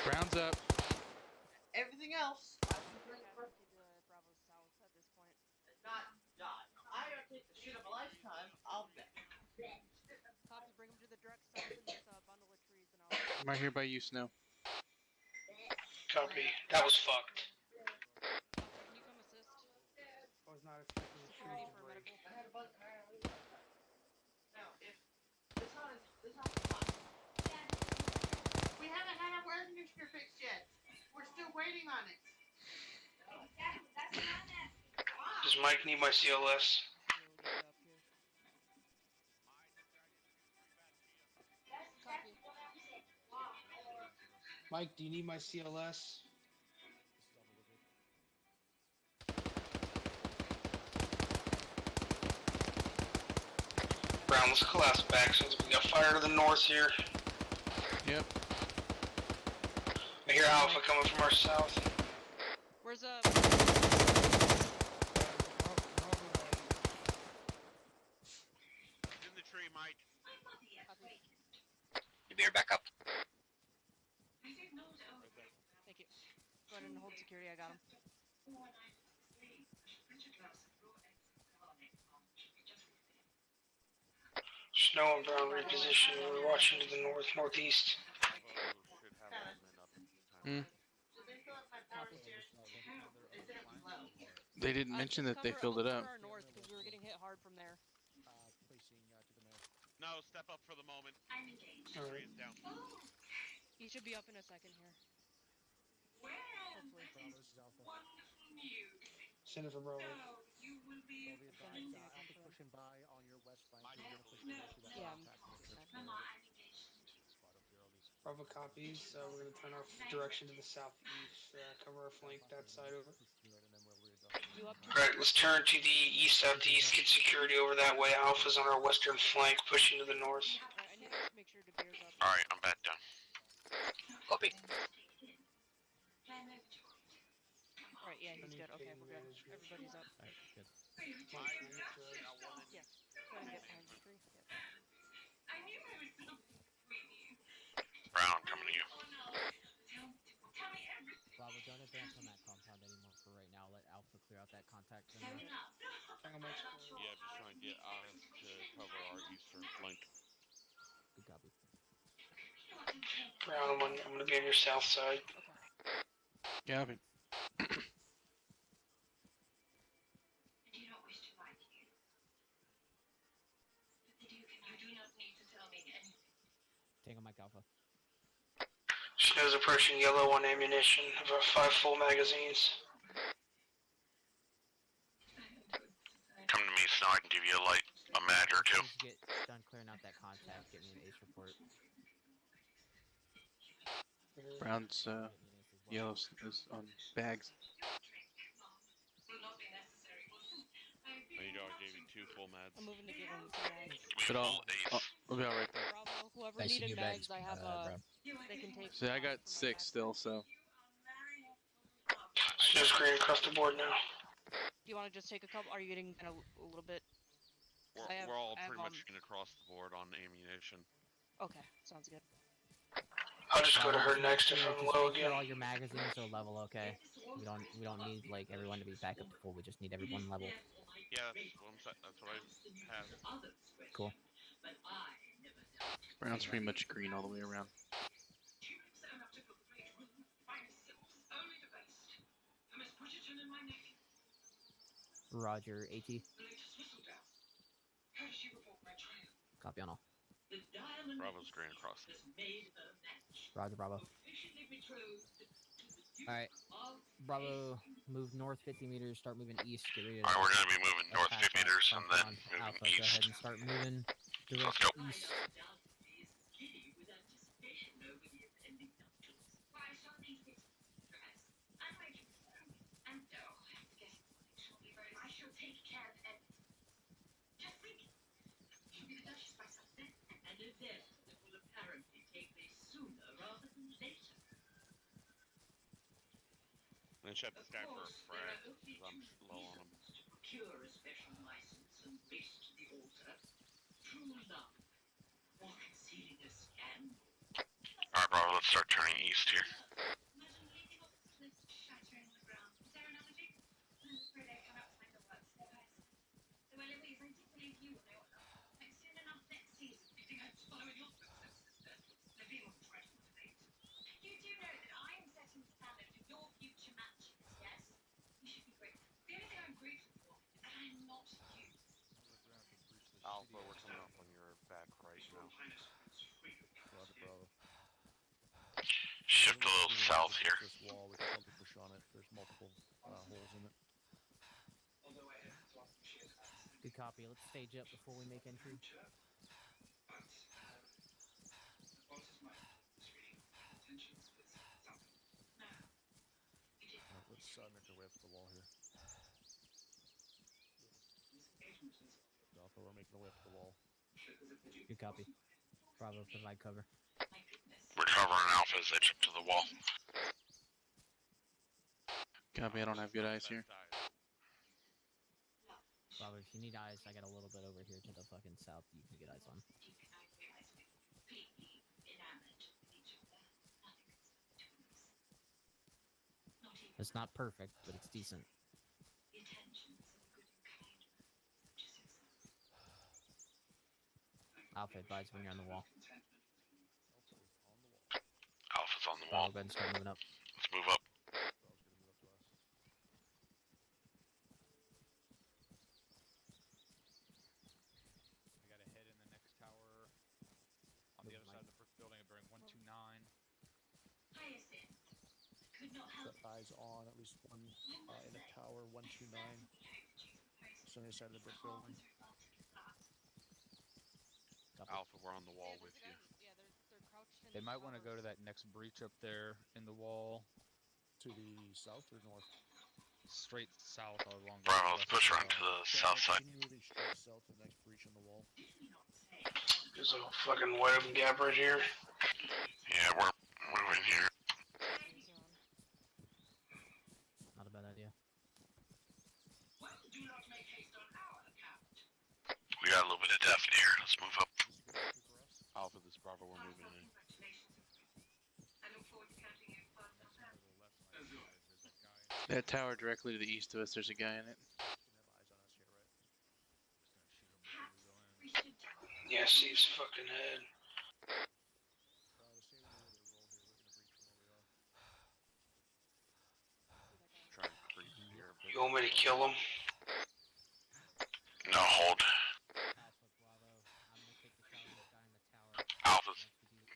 Brown's up.
Everything else.
Bravo South at this point.
Not. I don't take the shit of a lifetime. I'll bet.
Copy, bring him to the direct south in this bundle of trees and I'll...
I'm right here by you, Snow.
Copy. That was fucked.
Can you come assist?
I was not expecting the
Security
tree to
for
break.
medical.
No, if this one is we haven't had our weather conditioner fixed yet. We're still waiting on it.
Does Mike need my CLS?
Mike, do you need my CLS?
Brown, let's collapse back since we got fire to the north here.
Yep.
I hear Alpha coming from our south.
Where's
In the tree, Mike.
You better back up.
Thank you. Go ahead and hold security, I got him.
Snow and Brown reposition. We're watching to the north, northeast.
Hmm. They didn't mention that they filled it up.
Our north because we were getting hit hard from there.
No, step up for the moment. Tree is down.
He should be up in a second here. Hopefully.
Send it for Bravo.
Alpha's pushing by on your west flank. You're gonna push to that
Yeah.
Bravo copies. We're gonna turn our direction to the southeast. Cover our flank that side over.
You up?
Alright, let's turn to the east-southeast. Get security over that way. Alpha's on our western flank, pushing to the north.
Alright, I need to make sure De Beer's up.
Alright, I'm back down.
Copy.
Alright, yeah, he's good. Okay, we're good. Everybody's up.
Alright, good.
Yes. Go ahead and get behind the tree. Yep.
Brown, coming to you.
Bravo, don't advance on that compound anymore for right now. Let Alpha clear out that contact center.
Yeah, just trying to get us to cover our eastern flank.
Good copy.
Brown, I'm gonna be on your south side.
Gavin.
Tango Mike Alpha.
Snow's approaching yellow on ammunition. About 5 full magazines.
Come to me, Snow. I can give you a mag or two.
Once you get done clearing out that contact, get me an ace report.
Brown's yellow is on bags.
I gave you 2 full meds.
I'm moving to give him some bags.
But I'll be alright there.
Bravo, whoever
Placing
needed
new bags,
bags, I have
bro.
they can take.
See, I got 6 still, so.
Snow's green across the board now.
Do you want to just take a couple? Are you getting kind of a little bit?
We're all pretty much in across the board on ammunition.
Okay, sounds good.
I'll just go to her next if I'm low
Make sure
again.
all your magazines are level, okay? We don't need like everyone to be back up to full. We just need everyone level.
Yeah, that's what I have.
Cool.
Brown's pretty much green all the way around.
Roger, AT. Copy on all.
Bravo's green across.
Roger, Bravo. Alright. Bravo, move north 50 meters, start moving east. Get ready to
Alright, we're gonna be moving north
attack
50 meters and then
compound.
moving
Alpha, go ahead
east.
and start moving direct
Let's go.
east.
And check this guy for a frag, because I'm low on him.
secure a special license and race to the altar. True love, or concealing a scandal.
Alright, Bravo, let's start turning east here.
Imagine leaping off a cliff, shattering on the ground. Is there analogy? I'm afraid I cannot find the words, guys. So, well, Louise, I do believe you will know what love. Like, soon enough next season, you think I'm following your footsteps, sister? Living will try to motivate. You do know that I am setting the standard for your future matches, yes? You should be grateful. The only thing I'm grateful for is that I'm not you.
Alpha, we're coming up on your back right now.
Roger, Bravo.
Shift a little south here.
This wall, we can probably push on it. There's multiple holes in it.
Good copy. Let's stage up before we make entry.
Let's make our way up to the wall here. Alpha, we're making our way up to the wall.
Good copy. Bravo, provide cover.
We're covering Alpha as they jump to the wall.
Copy, I don't have good eyes here.
Bravo, if you need eyes, I got a little bit over here to the fucking south you can get eyes on. It's not perfect, but it's decent. Alpha, advise when you're on the wall.
Alpha's on the wall.
Bravo, go ahead and start moving up.
Let's move up.
I got a head in the next tower. On the other side of the brick building, bearing 129.
Hyacinth. Could not help.
Got eyes on at least one in a tower, 129. Sunny side of the brick building.
Alpha, we're on the wall with you.
Yeah, they're crouched in
They
the
might want to go to that next breach up there in the wall.
To the south or north?
Straight south along
Bravo, let's push around to the south side.
Continually straight south to the next breach on the wall.
There's a fucking wide open gap right here.
Yeah, we're moving here.
Not a bad idea.
Well, do not make haste on our account.
We got a little bit of depth here. Let's move up.
Alpha, this Bravo, we're moving in.
I look forward to counting you fun.
That tower directly to the east of us, there's a guy in it.
Yeah, Steve's fucking head.
Try and creep here.
You want me to kill him?
No, hold. Alpha's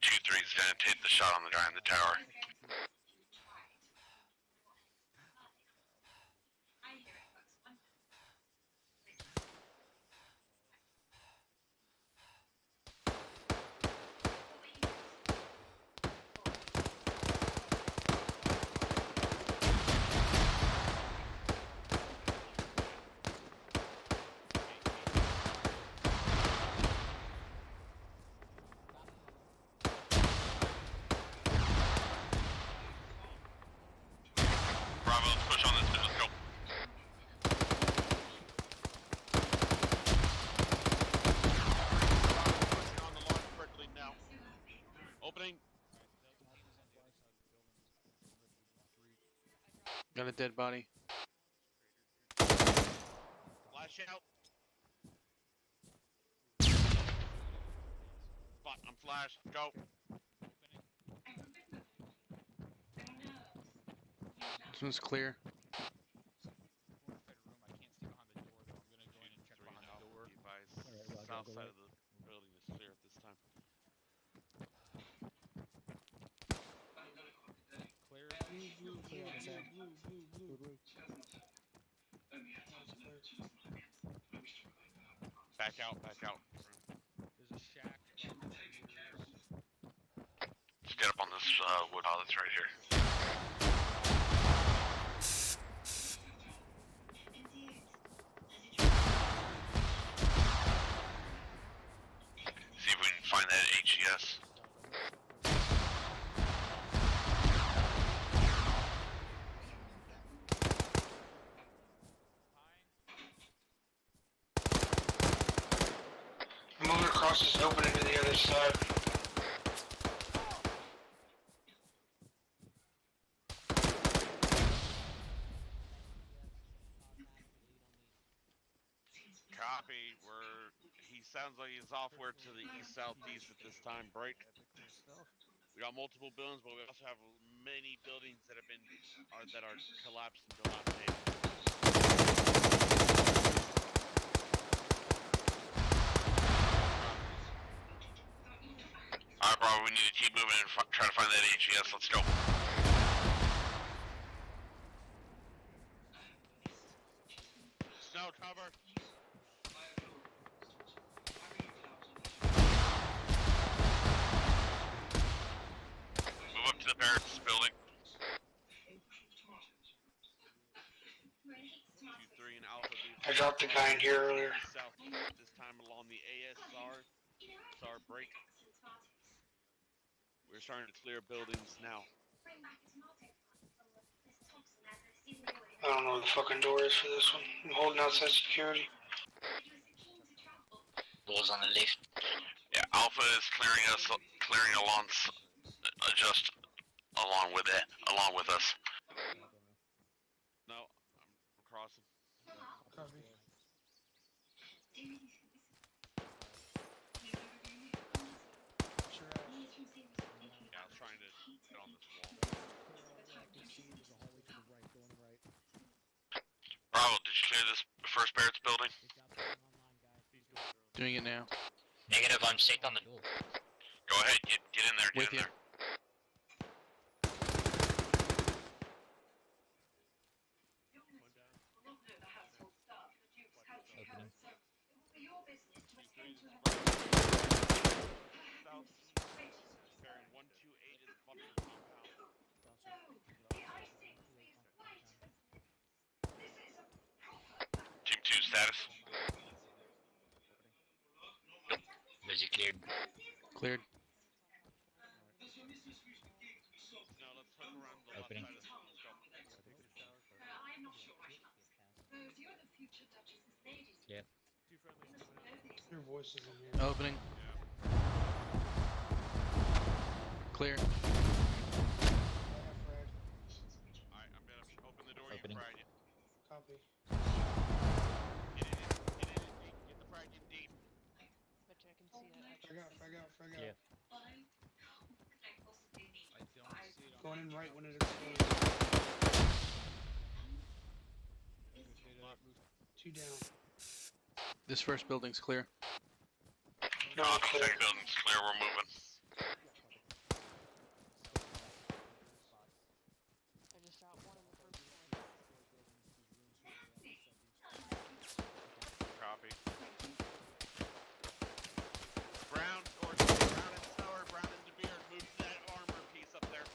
2-3's gonna take the shot on the guy in the tower. Bravo, let's push on this dude. Let's go.
Pushing on the launch quickly now. Opening.
Got a dead body.
Flash out. Spot, I'm flashed. Go.
This one's clear.
South side of the building is clear at this time.
Clear.
Clear on this end. Blue.
Back out, back out.
There's a shack.
Let's get up on this wood pile that's right here. See if we can find that HES.
house is opening to the other side.
Copy. He sounds like he's off where to the east southeast at this time. Break. We got multiple buildings, but we also have many buildings that are collapsed and dilapidated.
Alright, bro, we need to keep moving and try to find that HES. Let's go.
Snow cover.
Move up to the barracks building.
2-3 and Alpha B.
I dropped the guy in here earlier.
Southeast, this time along the ASR. SAR break. We're starting to clear buildings now.
I don't know where the fucking door is for this one. I'm holding outside security.
Doors on the left. Yeah, Alpha is clearing along, just along with us.
No, I'm crossing.
Copy. Sure.
Yeah, I was trying to get on this wall.
Bravo, did you clear this first barracks building?
Doing it now.
Negative, I'm set on the door.
Go ahead, get in there, get in there.
Opening.
Southeast, bearing 128 is buffer compound.
Team 2 status.
Busy cleared.
Cleared.
Now let's hook around the
Opening.
left side of the
Yep.
Your voice is in here.
Opening. Clear.
Alright, I'm gonna open the door.
Opening.
You frag it.
Copy.
Get in deep. Get the frag in deep.
Frag out.
Yeah.
Going in right when it explodes. 2 down.
This first building's clear.
No, clear.
Second building's clear, we're moving.
Copy. Brown and Sour, Brown and DeBeard, move to that armor piece up there.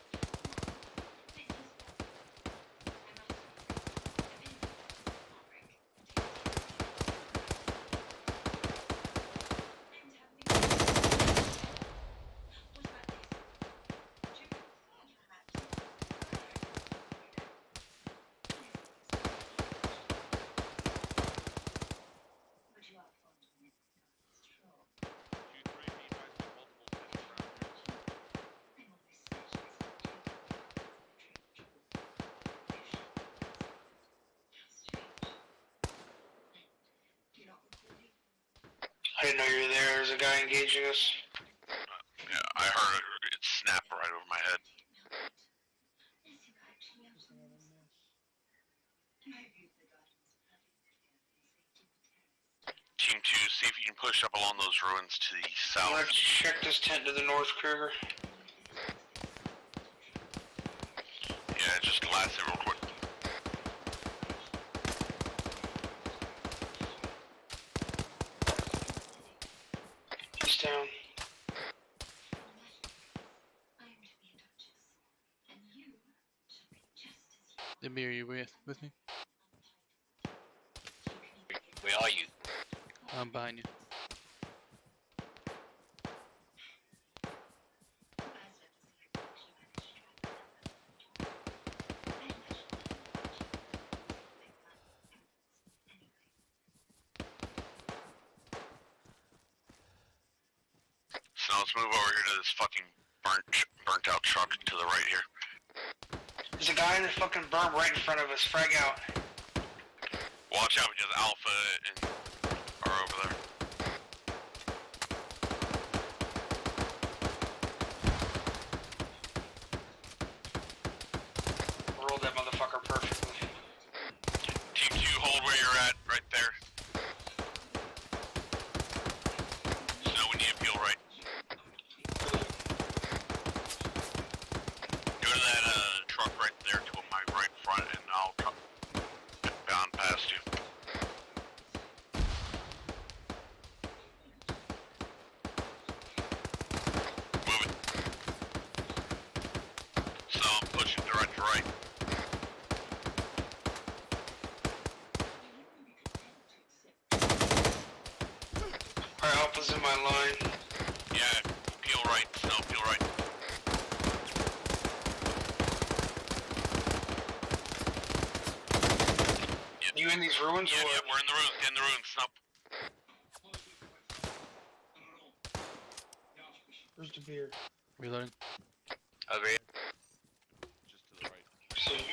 I didn't know you were there. There's a guy engaging us.
Yeah, I heard it snap right over my head. Team 2, see if you can push up along those ruins to the south.
Let's check this tent to the north, Kruger.
Yeah, just glass it real quick.
He's down.
Libby, are you with me?
Where are you?
I'm behind you.
let's move over here to this fucking burnt out truck to the right here.
There's a guy in the fucking berm right in front of us. Frag out.
Watch out because Alpha and are over there.
Rolled that motherfucker perfectly.
Team 2, hold where you're at, right there. Snow, we need to peel right. Go to that truck right there to my right front and I'll come bound past you. Move it. So I'm pushing direct right.
Alright, Alpha's in my line.
Yeah, peel right, Snow, peel right. Yep.
You in these ruins
Yeah,
or what?
we're in the ruins, get in the ruins, Snow.
Where's the beer?
Reloading.
Over here.
Just to the right.
See.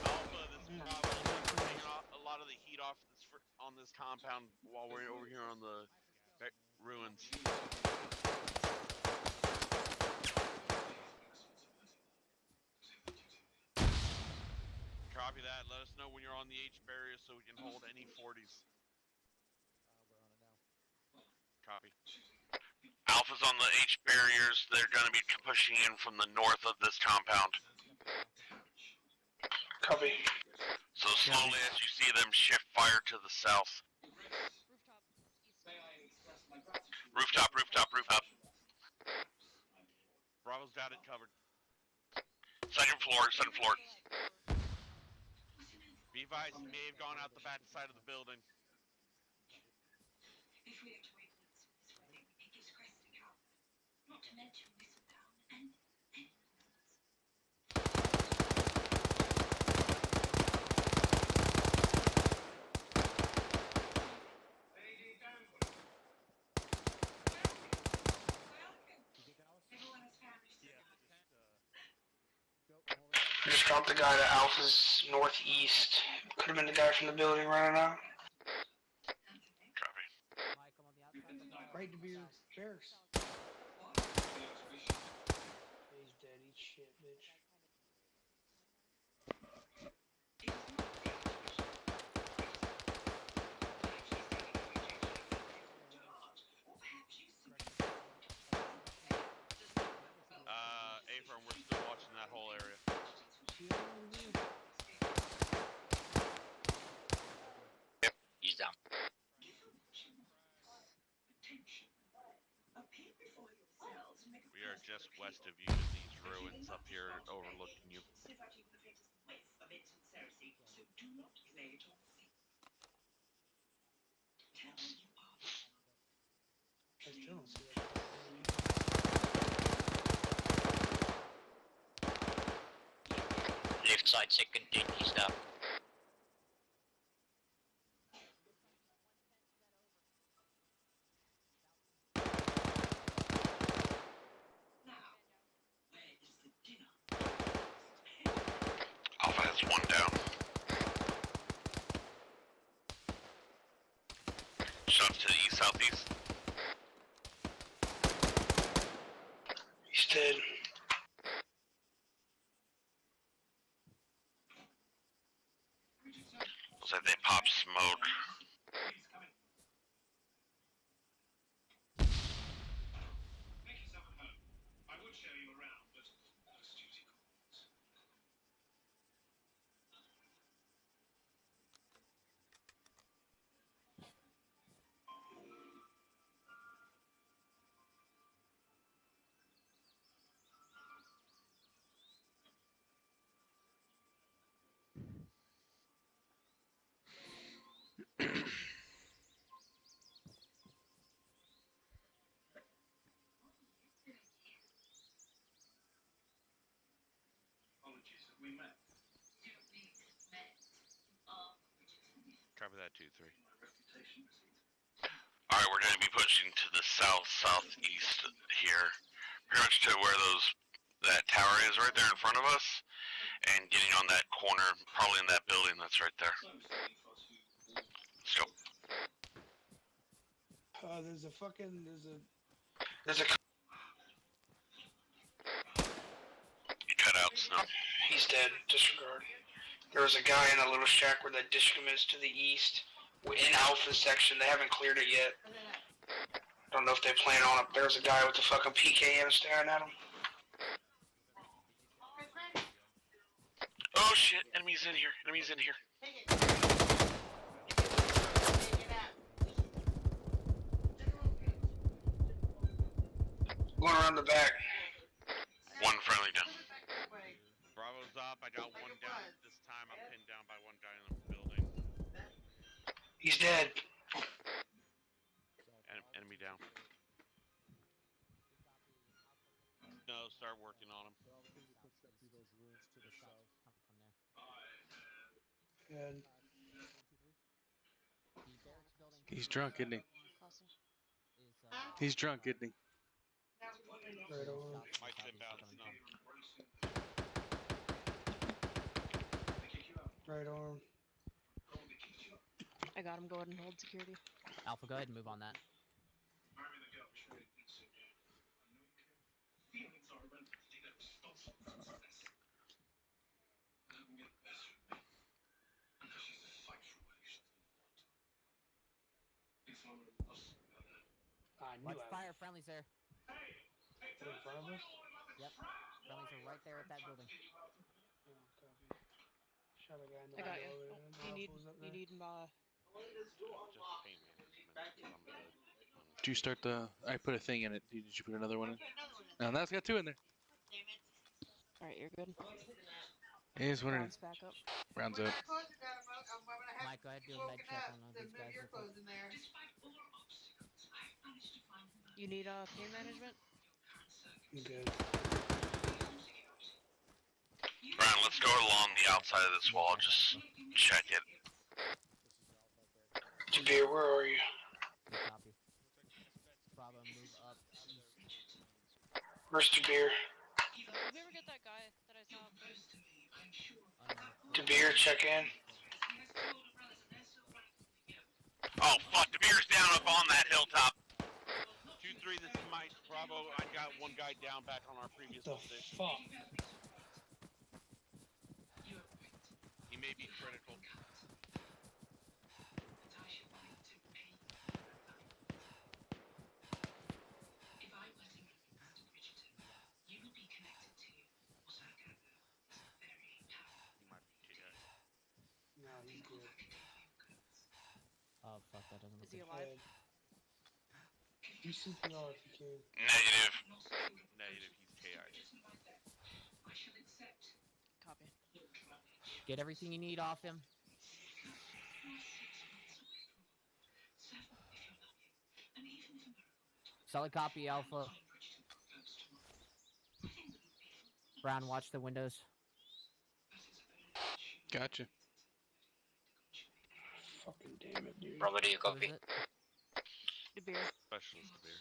Alpha, this is Bravo. We're taking a lot of the heat off on this compound while we're over here on the ruins. Copy that. Let us know when you're on the H barrier so we can hold any 40s. Copy.
Alpha's on the H barriers. They're going to be pushing in from the north of this compound.
Copy.
So slowly as you see them shift fire to the south. Rooftop, rooftop, rooftop.
Bravo's got it covered.
Second floor, second floor.
Be advised, he may have gone out the back side of the building.
If we have to wait weeks for this wedding, it gives Crest a cover. Not to mention Whistledown and everyone has families to
Just dropped the guy to Alpha's northeast. Could have been the guy from the building running out.
Copy.
Right to beer. Barracks. He's dead. Eat shit, bitch.
A-firm, we're still watching that whole area.
Yep, he's down.
We are just west of you in these ruins up here overlooking you.
I still don't see that.
Left side second dead, he's down. Alpha has one down. Shots to the east, southeast.
He's dead.
Looks like they popped smoke.
2-3.
All right, we're going to be pushing to the southeast here, pretty much to where that tower is right there in front of us, and getting on that corner, probably in that building that's right there. Let's go.
There's a
You cut out, Snow.
He's dead. Disregard. There was a guy in a little shack where that dishcom is to the east. In Alpha section. They haven't cleared it yet. I don't know if they plan on it. There's a guy with the fucking PKM staring at him.
Oh shit, enemies in here. Enemies in here.
Going around the back.
One friendly down.
Bravo's up. I got one down. This time I'm pinned down by one guy in the building.
He's dead.
Enemy down. No, start working on him.
Good.
He's drunk, isn't he? He's drunk, isn't he?
Right on.
Mike's inbound. No.
Right arm.
I got him. Go ahead and hold security.
Alpha, go ahead and move on that.
I knew
Watch
I
fire, friendlies there.
was in front of us.
Yep, friendlies are right there at that building.
Oh, copy. Shot a guy in the
I got
window
you.
over
Oh,
there.
you need
Alpha was up
you
there.
need
Just pain management. I'm good.
Did you start the? I put a thing in it. Did you put another one in? No, that's got two in there.
All right, you're good.
Here's one.
Rounds back up.
Rounds up.
Mike, go ahead and do a med check on these guys. Real quick.
You need pain management.
I'm good.
Brian, let's go along the outside of this wall. Just check it.
Jabir, where are you?
Good copy. Bravo, move up east.
Where's Jabir?
Did we ever get that guy that I saw up there?
Jabir, check in.
Oh fuck, the beer's down up on that hilltop.
2-3. This is Mike. Bravo. I got one guy down back on our previous
The
position.
fuck?
He may be critical. He might be KI.
No, he's good.
Oh fuck, that doesn't look
Is he
good.
alive?
Do CPR if you can.
Negative.
Negative. He's KI.
Copy.
Get everything you need off him. Solid copy, Alpha. Brown, watch the windows.
Gotcha.
Fucking damn it, dude.
Bravo, do you
Who is
copy?
it?
The beer.
Specialist to beer.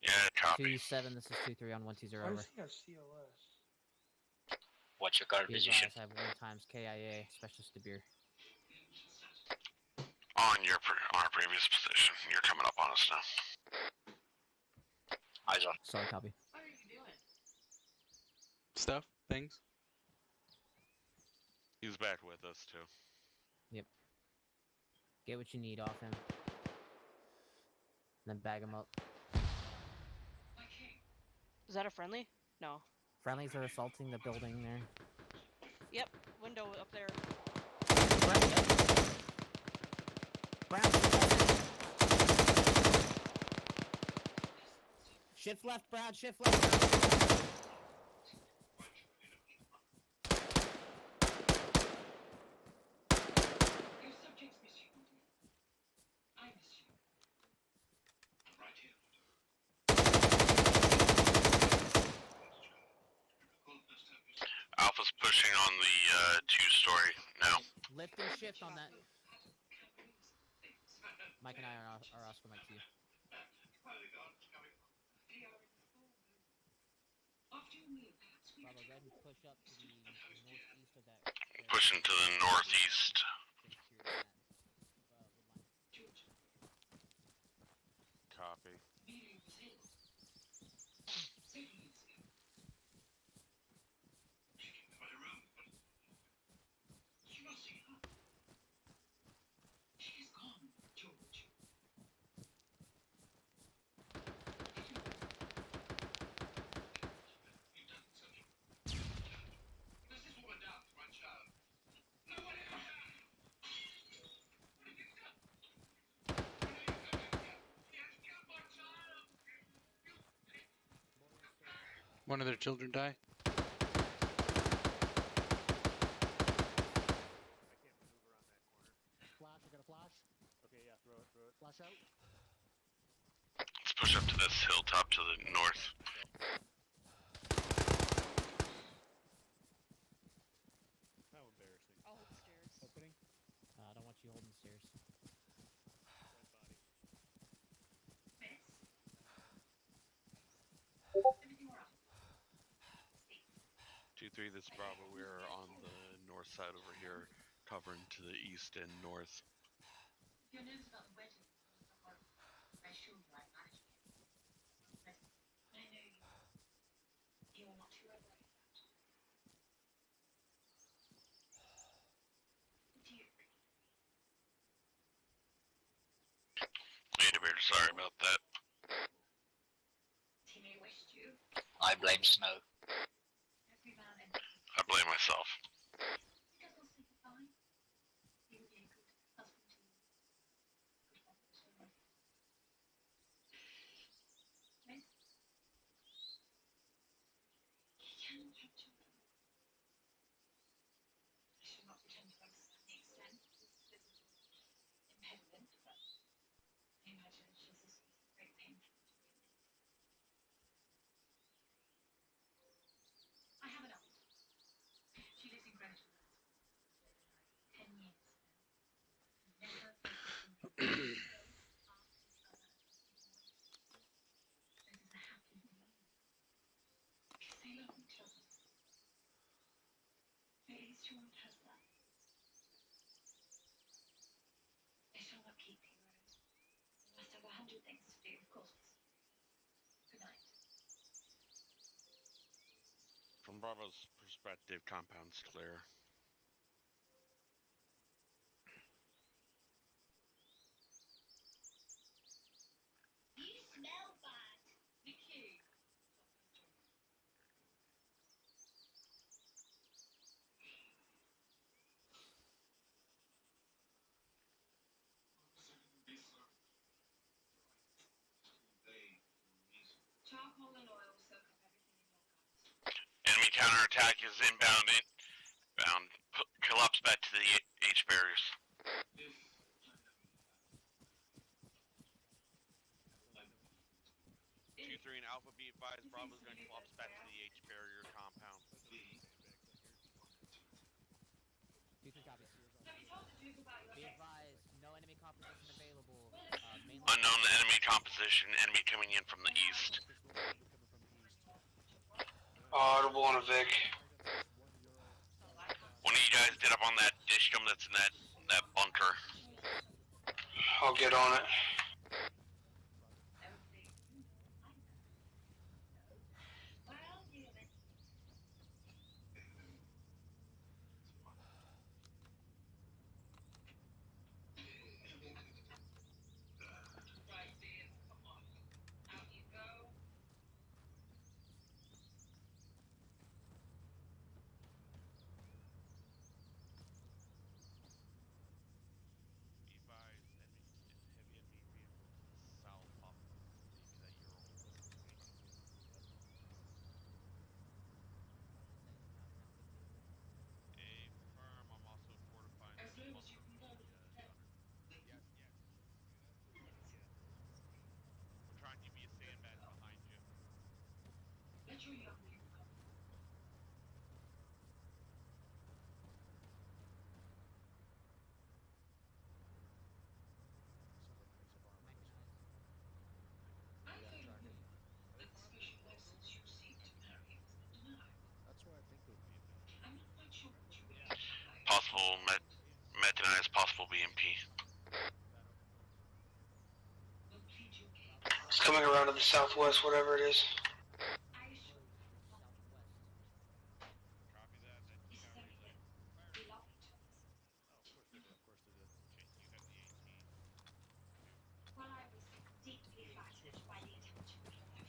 Yeah, copy.
2-7, this is 2-3 on 120
Why
over.
does he have CLS?
What's your current
Be
position?
advised, I have 1 times KIA, specialist to beer.
On our previous position. You're coming up on us now. Eyes on.
Solid copy.
Stuff, things.
He's back with us too.
Yep. Get what you need off him. Then bag him up.
Is that a friendly? No.
Friendlies are assaulting the building there.
Yep. Window up there.
Brown. Shift left, Brown. Shift left.
Alpha's pushing on the 2-story now.
Lift and shift on that. Mike and I are Oscar Mike to you. Bravo, go ahead and push up to the northeast of that.
Pushing to the northeast.
Copy.
One of their children die.
Flash, I got a flash.
Okay, yeah, throw it.
Flash out.
Let's push up to this hilltop to the north.
How embarrassing.
I'll hold the stairs.
Opening.
I don't want you holding the stairs.
Dead body.
2-3, this is Bravo. We're on the north side over here, covering to the east and north.
Your news about the wedding, I assure you I'm managing it. But I know you are not too worried about that. What do you think?
Wait a minute, sorry about that.
He may wish to.
I blame Snow.
Every man and
I blame myself.
he does not say goodbye. He will be a good husband to you. Good father to your wife. Miss? He cannot have children. I shall not pretend to understand the extent of this physical impediment, but I imagine it is a great pain for you to witness. I have an aunt. She lives in Greenwich. 10 years now. Never This is a happy reunion. Because they love each other. At least your aunt has that. I shall not keep you, Rose. You must have 100 things to do, of course. Good night.
From Bravo's perspective, compound's clear.
You smell bad. Vicky. Charcoal and oil soak up everything in your guts.
Enemy counterattack is inbound. Collapse back to the H barriers.
2-3 and Alpha, be advised, Bravo's going to collapse back to the H barrier compound.
2-3 copies.
Have you told the Duke about your
Be
ex?
advised, no enemy composition available. Mainly
Unknown enemy composition. Enemy coming in from the east.
Audible on a Vic.
One of you guys get up on that dishcom that's in that bunker.
I'll get on it.
Well, you know. Right, dear, come on. Out you go.
Be advised, heavy enemy vehicles to the south off of the Ural. Affirm, I'm also fortifying
As
the
long as
bunker
you can
for
go.
the gunner. Yes. We're trying to be a sandbag behind you.
Let your young people come.
possible methanize possible BMP.
It's coming around to the southwest, whatever it is.
Copy that. That decal relay.
Oh, of course they did. Of course they did.
Okay, you have the 18.
Well, I was deeply flattered by the attention you have.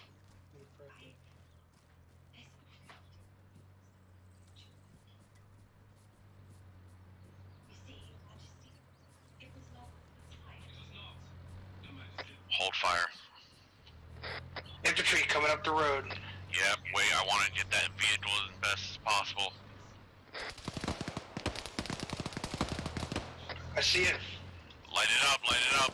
You see, Your Majesty, it was not the time. It was not. Your Majesty.
Hold fire.
Infantry coming up the road.
Yep, wait, I want to get that vehicle as best as possible.
I see it.
Light it up, light it up.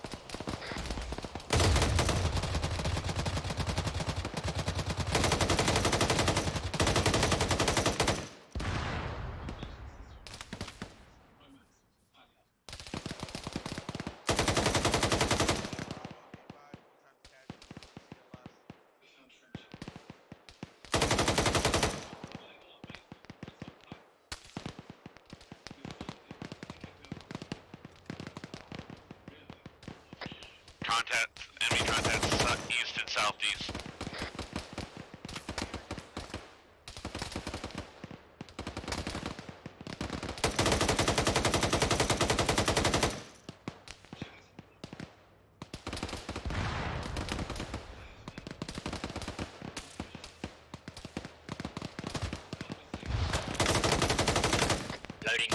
Contact, enemy contacts east and southeast. Loading.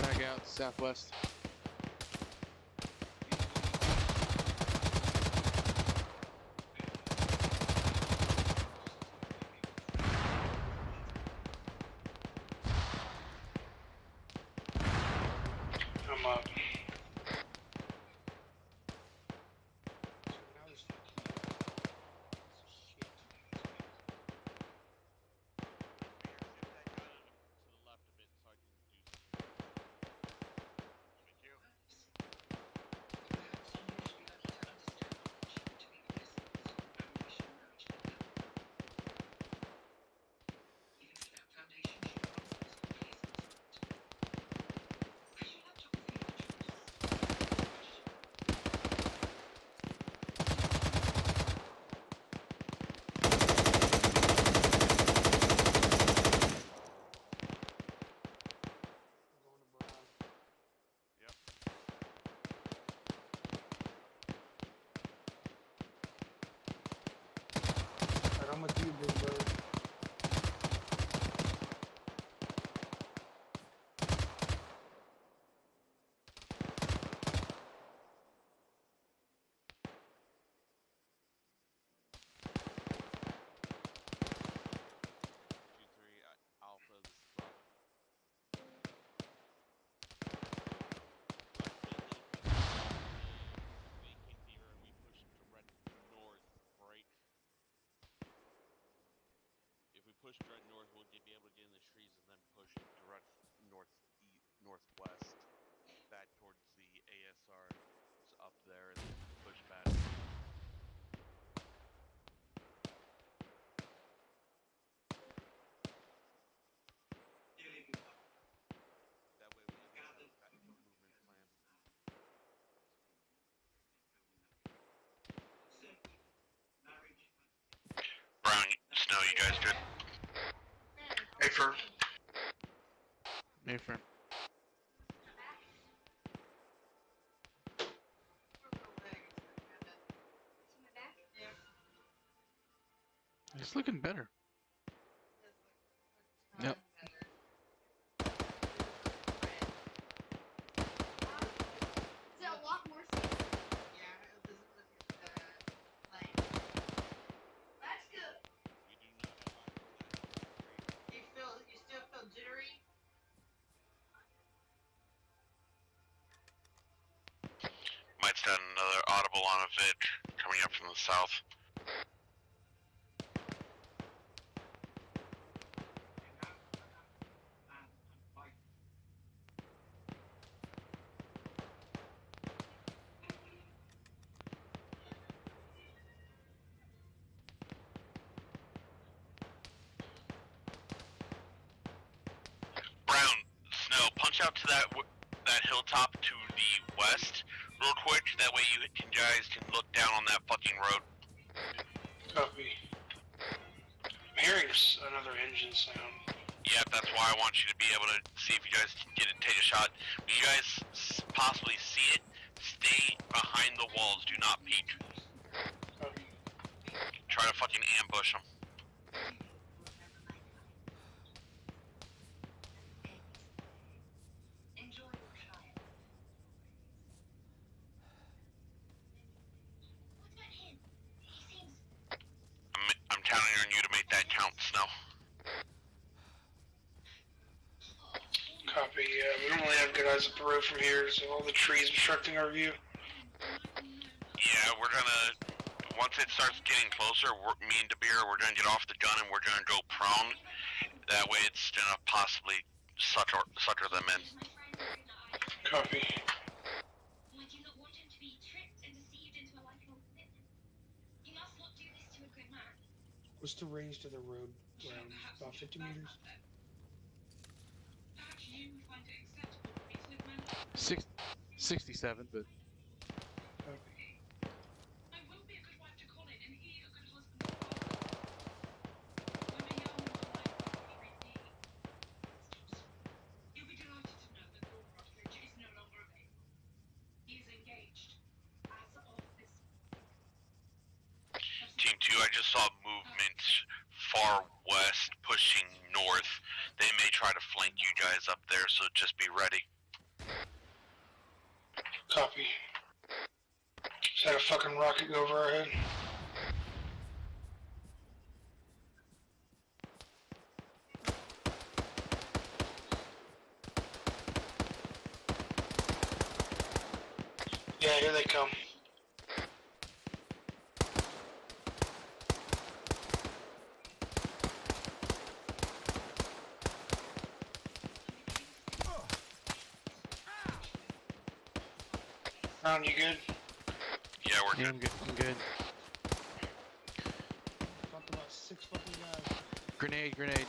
Back out southwest.
I'm up.
To the left a bit so I can do some. Thank you. Yep.
Alright, I'm with you, big bird.
Alpha, this is Bravo. Vacate the area, we push direct north, break. If we push direct north, we'll be able to get in the trees and then push direct northwest, back towards the ASR up there, and then push back. That way we can have that movement plan.
Brown, Snow, you guys good?
Affirm.
Affirm. It's looking better. Yep.
Is it a lot more space? Yeah, it doesn't look like that's good.
We do not have
You still feel jittery?
Might stand another audible on a vid coming up from the south. march out to that hilltop to the west real quick. That way you guys can look down on that fucking road.
Copy. I'm hearing another engine sound.
Yeah, that's why I want you to be able to see if you guys can get it, take a shot. When you guys possibly see it, stay behind the walls. Do not peek. Try to fucking ambush them. I'm counting on you to make that count, Snow.
Copy. We don't really have good eyes up the road from here, so all the trees obstructing our view.
Yeah, we're gonna, once it starts getting closer, me and DeBeer, we're gonna get off the gun and we're gonna go prone. That way it's gonna possibly sucker them in.
Copy. What's the range to the road? About 50 meters?
67, but
Team 2, I just saw movement far west pushing north. They may try to flank you guys up there, so just be ready.
Copy. Just had a fucking rocket go over our head. Yeah, here they come. Ron, you good?
Yeah, we're good.
I'm good.
Talked about 6 fucking guys.
Grenade.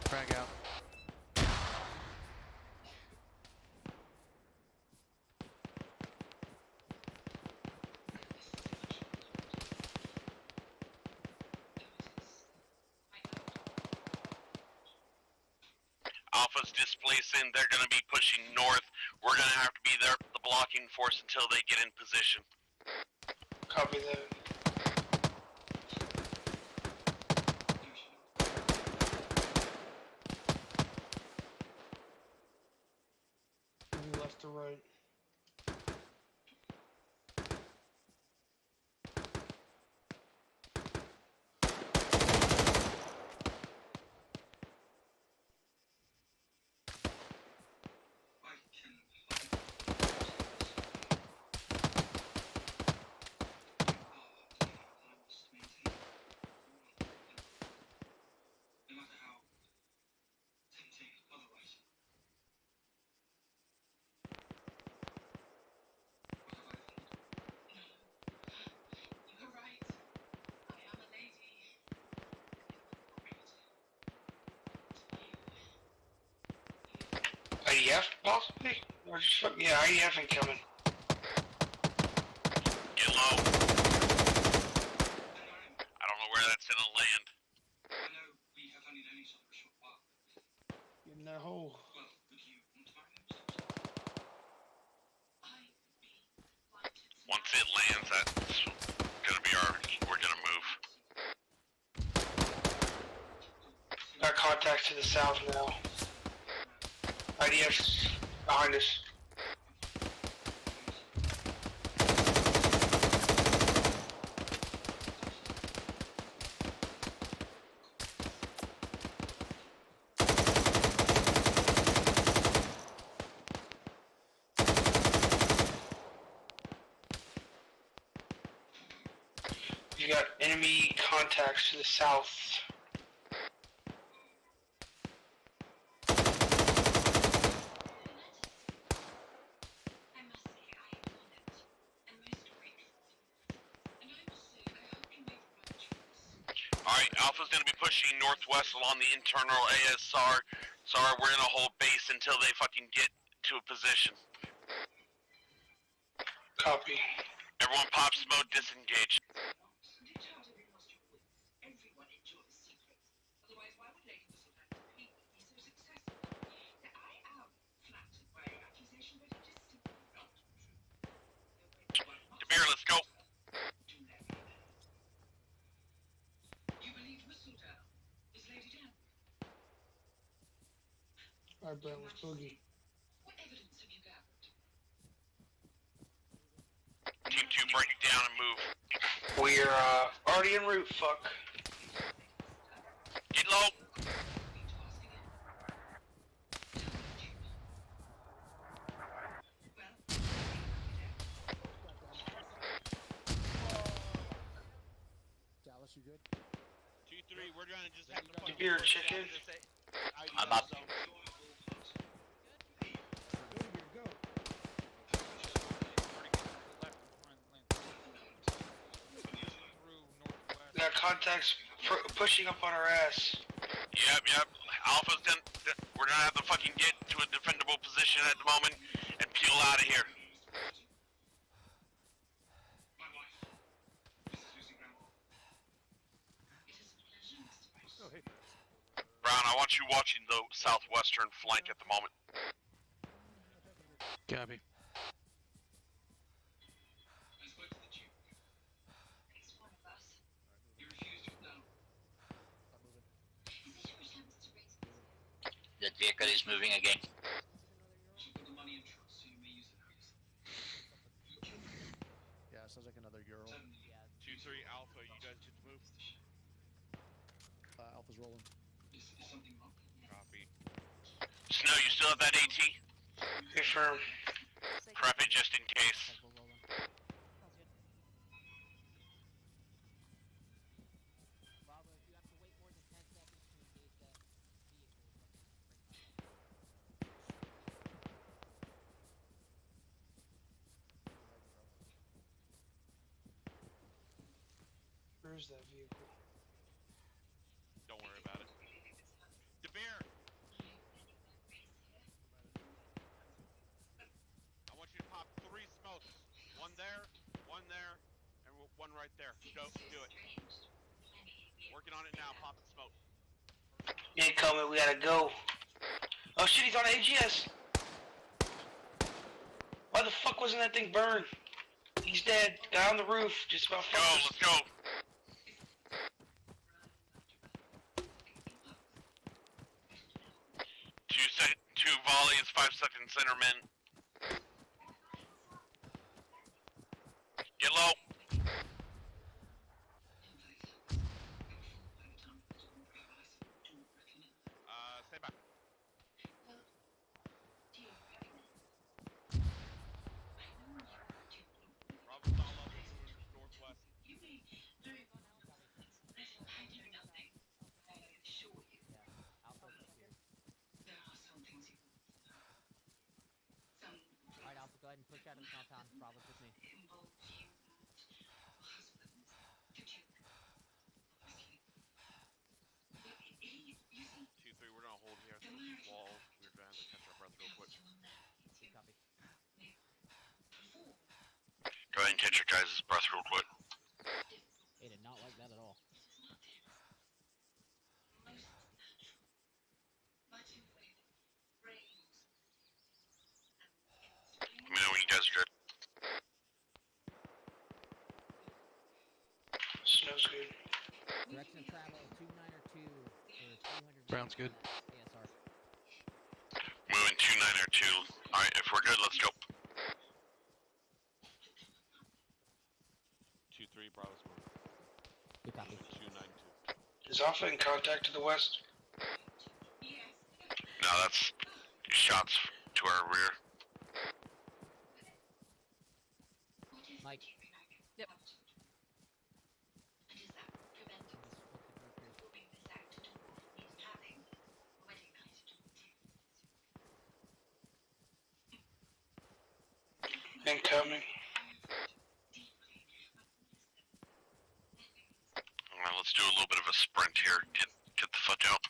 Frag out.
Alpha's displacing, they're gonna be pushing north. We're gonna have to be there, the blocking force until they get in position.
Copy that. Moving left to right. IDF, possibly? Or just, yeah, IDF incoming.
Get low. I don't know where that's gonna land.
Get in that hole.
Once it lands, that's gonna be we're gonna move.
Got contacts to the south now. IDF's behind us. You got enemy contacts to the south.
Alright, Alpha's gonna be pushing northwest along the internal ASR Sorry, we're gonna hold base until they fucking get to a position.
Copy.
Everyone pop smoke, disengage. Demir, let's go.
Alright, Brent, let's boogie.
Team 2, break it down and move.
We're already en route. Fuck.
Get low.
Dallas, you good?
2-3, we're gonna just have to fucking
Beer
push
chicken.
down to this
I'm up.
zone.
We got contacts pushing up on our ass.
Yep. Alpha's done. We're gonna have to fucking get to a defendable position at the moment and peel out of here.
Oh, hey.
Brown, I want you watching the southwestern flank at the moment.
Copy.
That vehicle is moving again.
Yeah, it sounds like another Ural.
2-3, Alpha, you guys get to move.
Alpha's rolling.
Copy.
Snow, you still have that AT?
Confirm.
Prep it just in case.
Bravo, if you have to wait more than 10 seconds to engage that vehicle,
Where's that vehicle?
Don't worry about it. DeBeer! I want you to pop 3 smokes. One there, and one right there. Go, do it. Working on it now, popping smoke.
Incoming, we gotta go. Oh shit, he's on AGS. Why the fuck wasn't that thing burned? He's dead. Guy on the roof, just about
Go,
fucked us.
let's go. Two volleys, 5 seconds centerman. Get low.
Stay back. Bravo's on level northwest.
Alright, Alpha, go ahead and push out of the compound. Bravo's with me.
2-3, we're gonna hold here at the wall. We're gonna have to catch our breath real quick.
Good copy.
Go ahead and catch your guys' breath real quick.
They did not like that at all.
Let me know when you guys are good.
Snow's good.
Direction of travel 292 for 300.
Brown's good.
ASR.
Moving 2902. Alright, if we're good, let's go.
2-3, Bravo's moving.
Good copy.
292.
Is Alpha in contact to the west?
No, that's shots to our rear.
Mike.
Yep.
Incoming.
Alright, let's do a little bit of a sprint here. Get the fuck out.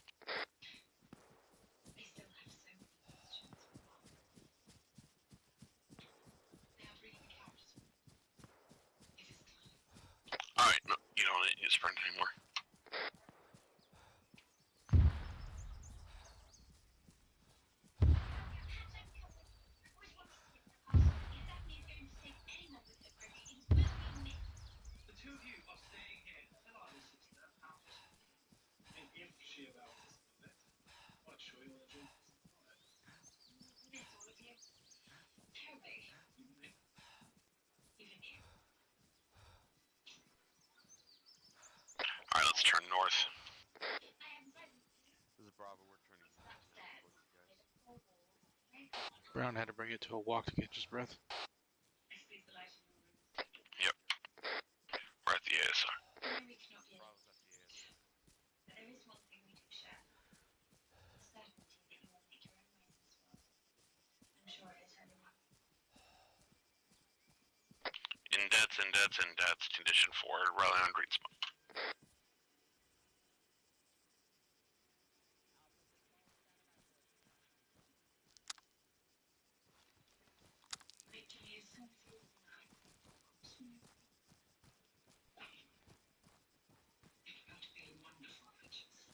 use sprint anymore.
The two of you are staying here until I listen to their house. And if she allows us to live, quite sure you'll enjoy this quiet. Miss all of you. Terribly. Even me. Even you.
Alright, let's turn north.
This is Bravo. We're turning north now. Towards you guys.
Brown had to bring it to a walk to catch his breath.
Yep. We're at the ASR.
Bravo's at the ASR.
But there is one thing we do share. The certainty that you will make your own way in this world. I'm sure it is everyone.
Indebts. Condition 4. Rally on green spot.
Victory is so few tonight. It's going to be a wonderful riches.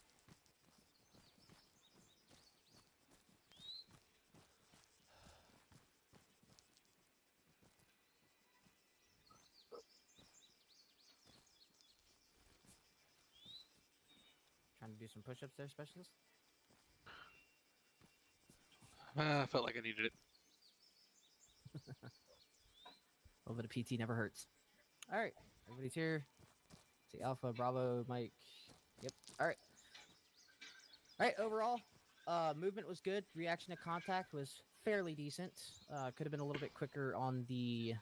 Trying to do some push-ups there, specialist.
I felt like I needed it.
A little bit of PT never hurts. All right, everybody's here. See Alpha, Bravo, Mike. Yep. All right. All right. Overall, movement was good. Reaction to contact was fairly decent. Could have been a little bit quicker on the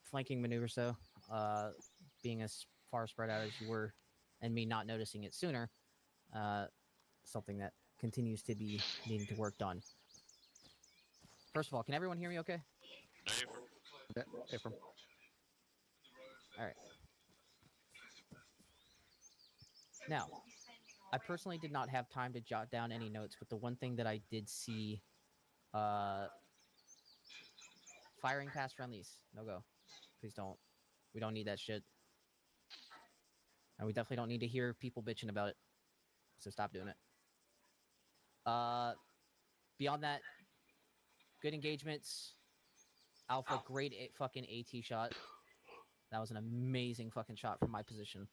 flanking maneuvers, though. Being as far spread out as you were, and me not noticing it sooner. Something that continues to be needing to work done. First of all, can everyone hear me okay?
Yeah, Ephraim.
All right. Now, I personally did not have time to jot down any notes, but the one thing that I did see, firing past friendlies, no go. Please don't. We don't need that shit. And we definitely don't need to hear people bitching about it. So stop doing it. Beyond that, good engagements. Alpha, great fucking AT shot. That was an amazing fucking shot from my position.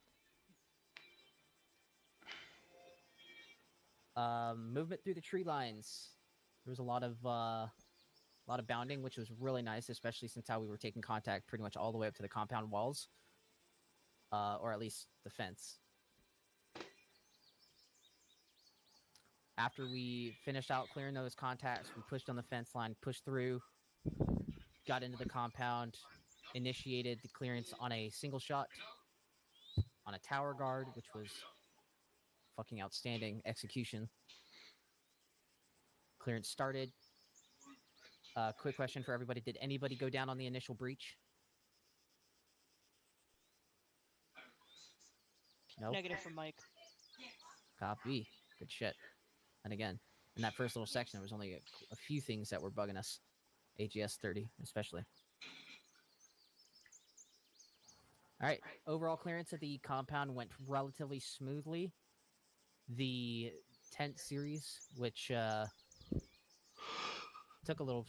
Movement through the tree lines. There was a lot of bounding, which was really nice, especially since how we were taking contact pretty much all the way up to the compound walls, or at least the fence. After we finished out clearing those contacts, we pushed on the fence line, pushed through, got into the compound, initiated the clearance on a single shot, on a tower guard, which was fucking outstanding execution. Clearance started. Quick question for everybody. Did anybody go down on the initial breach? No?
Negative from Mike.
Copy. Good shit. And again, in that first little section, there was only a few things that were bugging us. AGS 30, especially. All right. Overall clearance of the compound went relatively smoothly. The tent series, which took a little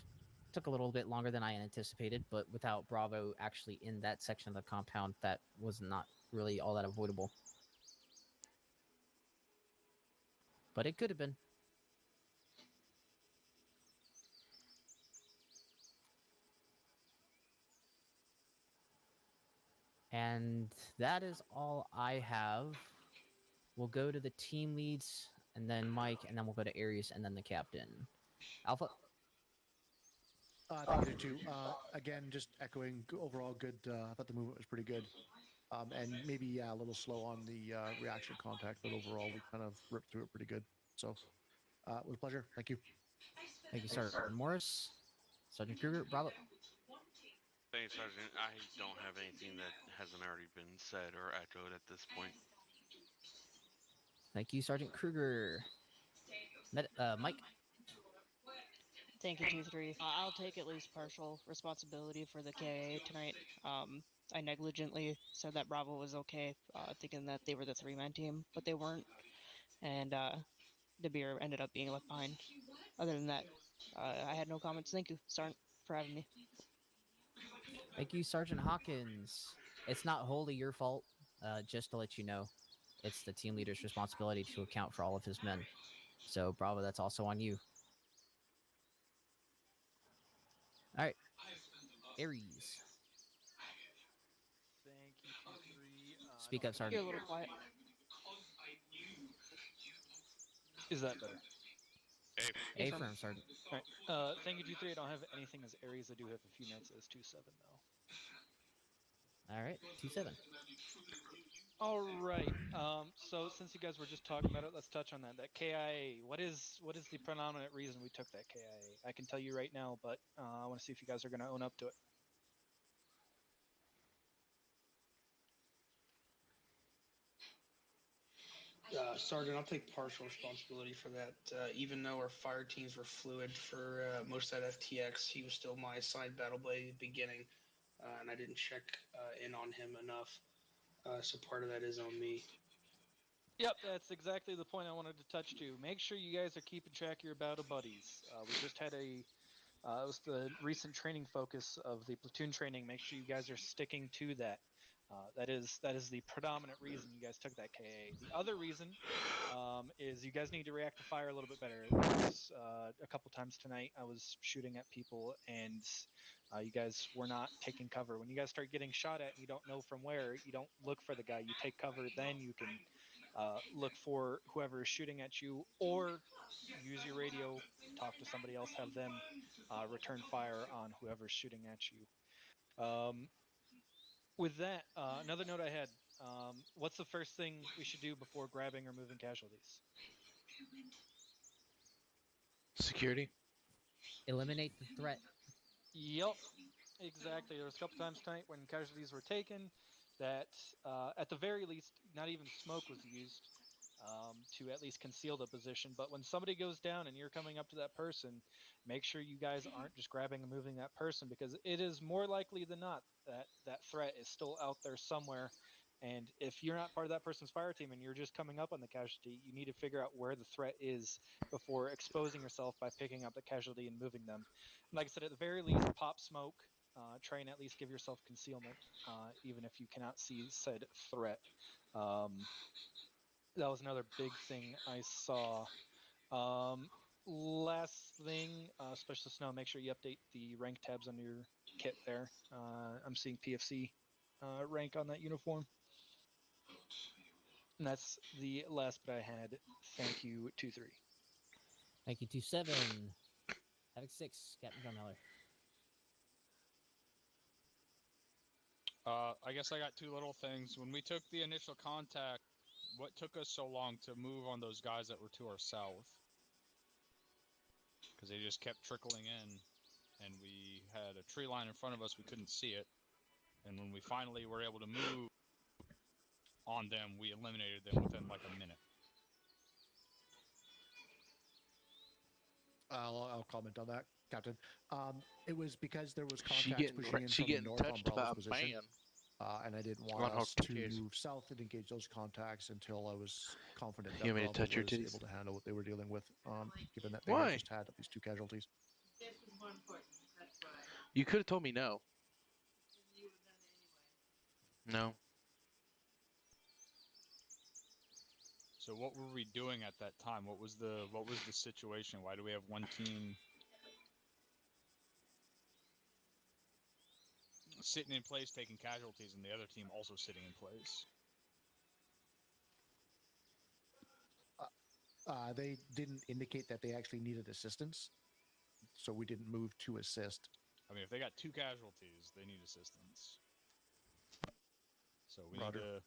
bit longer than I anticipated, but without Bravo actually in that section of the compound, that was not really all that avoidable. But it could have been. And that is all I have. We'll go to the team leads, and then Mike, and then we'll go to Aries, and then the captain. Alpha?
Thank you too. Again, just echoing overall good. I thought the movement was pretty good. And maybe a little slow on the reaction contact, but overall we kind of ripped through it pretty good. So it was a pleasure. Thank you.
Thank you, Sergeant Morris. Sergeant Kruger, Bravo.
Thanks, Sergeant. I don't have anything that hasn't already been said or echoed at this point.
Thank you, Sergeant Kruger. Mike?
Thank you, 2-3. I'll take at least partial responsibility for the KA tonight. I negligently said that Bravo was okay, thinking that they were the three-man team, but they weren't, and the beer ended up being left behind. Other than that, I had no comments. Thank you, Sergeant, for having me.
Thank you, Sergeant Hawkins. It's not wholly your fault, just to let you know. It's the team leader's responsibility to account for all of his men. So, Bravo, that's also on you. All right. Aries.
Thank you, 2-3.
Speak
I
up,
don't have
You're
Sergeant.
a little quiet.
Is that better?
A firm, Sergeant.
All right. Thank you, 2-3. I don't have anything as Aries. I do have a few notes as 2-7, though.
All right, 2-7.
All right. So since you guys were just talking about it, let's touch on that. That KIA. What is the predominant reason we took that KIA? I can tell you right now, but I want to see if you guys are going to own up to it.
Sergeant, I'll take partial responsibility for that. Even though our fire teams were fluid for most of that FTX, he was still my assigned battle blade at the beginning, and I didn't check in on him enough. So part of that is on me.
Yep, that's exactly the point I wanted to touch to. Make sure you guys are keeping track of your battle buddies. We just had it was the recent training focus of the platoon training. Make sure you guys are sticking to that. That is the predominant reason you guys took that KA. The other reason is you guys need to react to fire a little bit better. There was a couple times tonight I was shooting at people and you guys were not taking cover. When you guys start getting shot at and you don't know from where, you don't look for the guy. You take cover, then you can look for whoever is shooting at you, or use your radio, talk to somebody else, have them return fire on whoever's shooting at you. With that, another note I had, what's the first thing we should do before grabbing or moving casualties?
Security.
Eliminate the threat.
Yep, exactly. There was a couple times tonight when casualties were taken that, at the very least, not even smoke was used to at least conceal the position. But when somebody goes down and you're coming up to that person, make sure you guys aren't just grabbing and moving that person, because it is more likely than not that that threat is still out there somewhere. And if you're not part of that person's fire team and you're just coming up on the casualty, you need to figure out where the threat is before exposing yourself by picking up the casualty and moving them. And like I said, at the very least, pop smoke. Try and at least give yourself concealment, even if you cannot see said threat. That was another big thing I saw. Last thing, Specialist Snow, make sure you update the rank tabs on your kit there. I'm seeing PFC rank on that uniform. And that's the last bit I had. Thank you, 2-3.
Thank you, 2-7. Havoc 6, Captain Drumheller.
I guess I got two little things. When we took the initial contact, what took us so long to move on those guys that were to our south? Because they just kept trickling in, and we had a tree line in front of us. We couldn't see it. And when we finally were able to move on them, we eliminated them within like a minute.
I'll comment on that, Captain. It was because there was contacts pushing in from the north on Bravo's position, and I didn't want us to move south and engage those contacts until I was confident that Bravo was able to handle what they were dealing with, given that they had just had at least 2 casualties.
You could have told me no. No.
So what were we doing at that time? What was the situation? Why do we have one team sitting in place taking casualties and the other team also sitting in place?
They didn't indicate that they actually needed assistance, so we didn't move to assist.
I mean, if they got 2 casualties, they need assistance. So we
Roger.
need to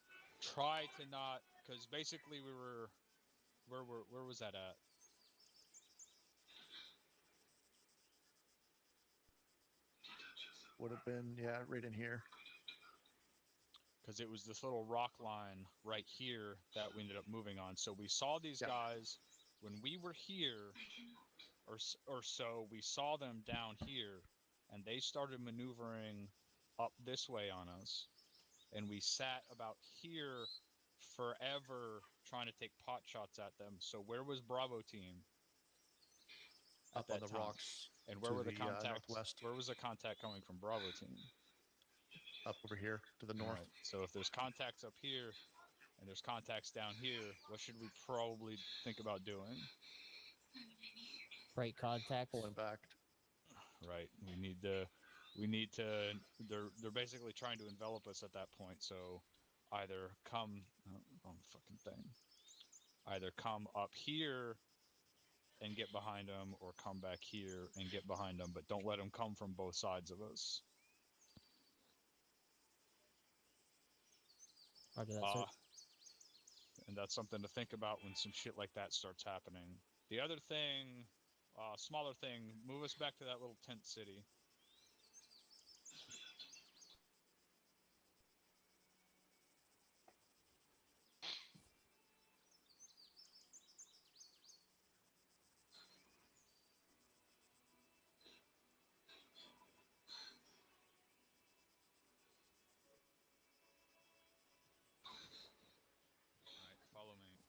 try to not, because basically we were, where was that at?
Would have been, yeah, right in here.
Because it was this little rock line right here that we ended up moving on. So we saw these guys when we were here, or so. We saw them down here, and they started maneuvering up this way on us. and we sat about here forever trying to take pot shots at them. So where was Bravo team at
Up on
that
the
time?
rocks.
And where
to
were the
the
contacts?
northwest.
Where was the contact coming from Bravo team?
Up over here to the north.
Alright, so if there's contacts up here and there's contacts down here, what should we probably think about doing?
Break contact.
Pulling back.
Right. They're basically trying to envelop us at that point. So either come wrong fucking thing. Either come up here and get behind them, or come back here and get behind them, but don't let them come from both sides of us.
Roger that, sir.
And that's something to think about when some shit like that starts happening. The other thing, smaller thing, move us back to that little tent city. Alright, follow me.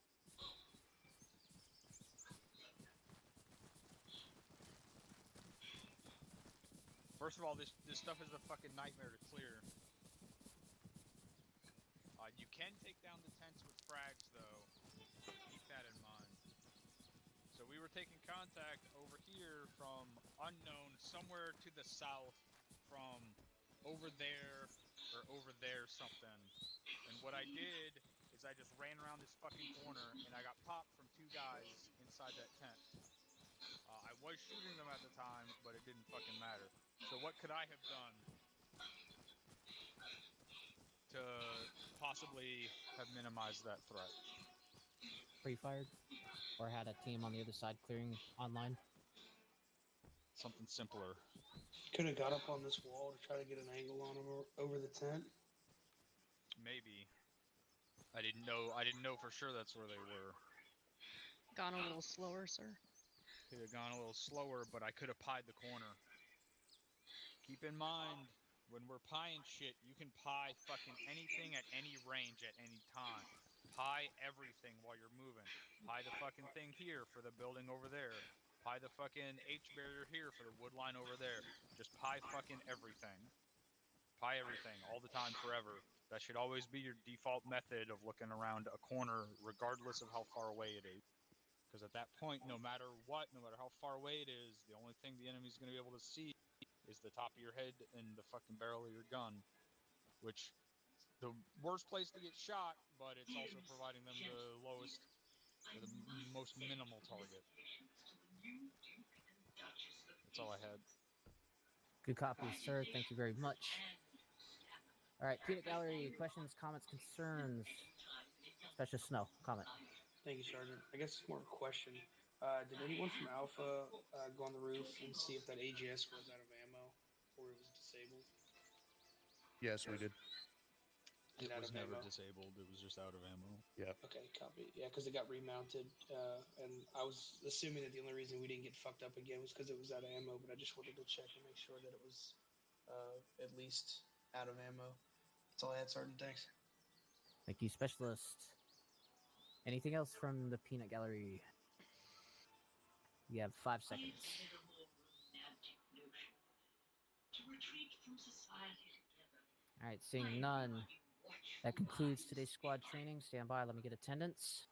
First of all, this stuff is a fucking nightmare to clear. You can take down the tents with frags, though. Keep that in mind. So we were taking contact over here from unknown, somewhere to the south, from over there or over there something. And what I did is I just ran around this fucking corner and I got popped from two guys inside that tent. I was shooting them at the time, but it didn't fucking matter. So what could I have done to possibly have minimized that threat?
Pre-fired, or had a team on the other side clearing online.
Something simpler.
Could have got up on this wall to try to get an angle on them over the tent.
Maybe. I didn't know for sure that's where they were.
Gone a little slower, sir.
Could have gone a little slower, but I could have pied the corner. Keep in mind, when we're pieing shit, you can pie fucking anything at any range at any time. Pie everything while you're moving. Pie the fucking thing here for the building over there. Pie the fucking H barrier here for the wood line over there. Just pie fucking everything. Pie everything all the time forever. That should always be your default method of looking around a corner, regardless of how far away it is. Because at that point, no matter what, no matter how far away it is, the only thing the enemy's going to be able to see is the top of your head and the fucking barrel of your gun. Which, the worst place to get shot, but it's also providing them the lowest, or the most minimal target. That's all I had.
Good copy, sir. Thank you very much. All right, Peanut Gallery, questions, comments, concerns. Special Snow, comment.
Thank you, Sergeant. I guess it's more of a question. Did anyone from Alpha go on the roof and see if that AGS was out of ammo or it was disabled?
Yes, we did.
It
Out
was
of
never
ammo?
disabled. It was just out of ammo.
Yep.
Okay, copy. Yeah, because it got remounted, and I was assuming that the only reason we didn't get fucked up again was because it was out of ammo, but I just wanted to check and make sure that it was at least out of ammo. That's all I had, Sergeant. Thanks.
Thank you, Specialist. Anything else from the Peanut Gallery? You have 5 seconds. All right, seeing none. That concludes today's squad training. Stand by. Let me get attendance.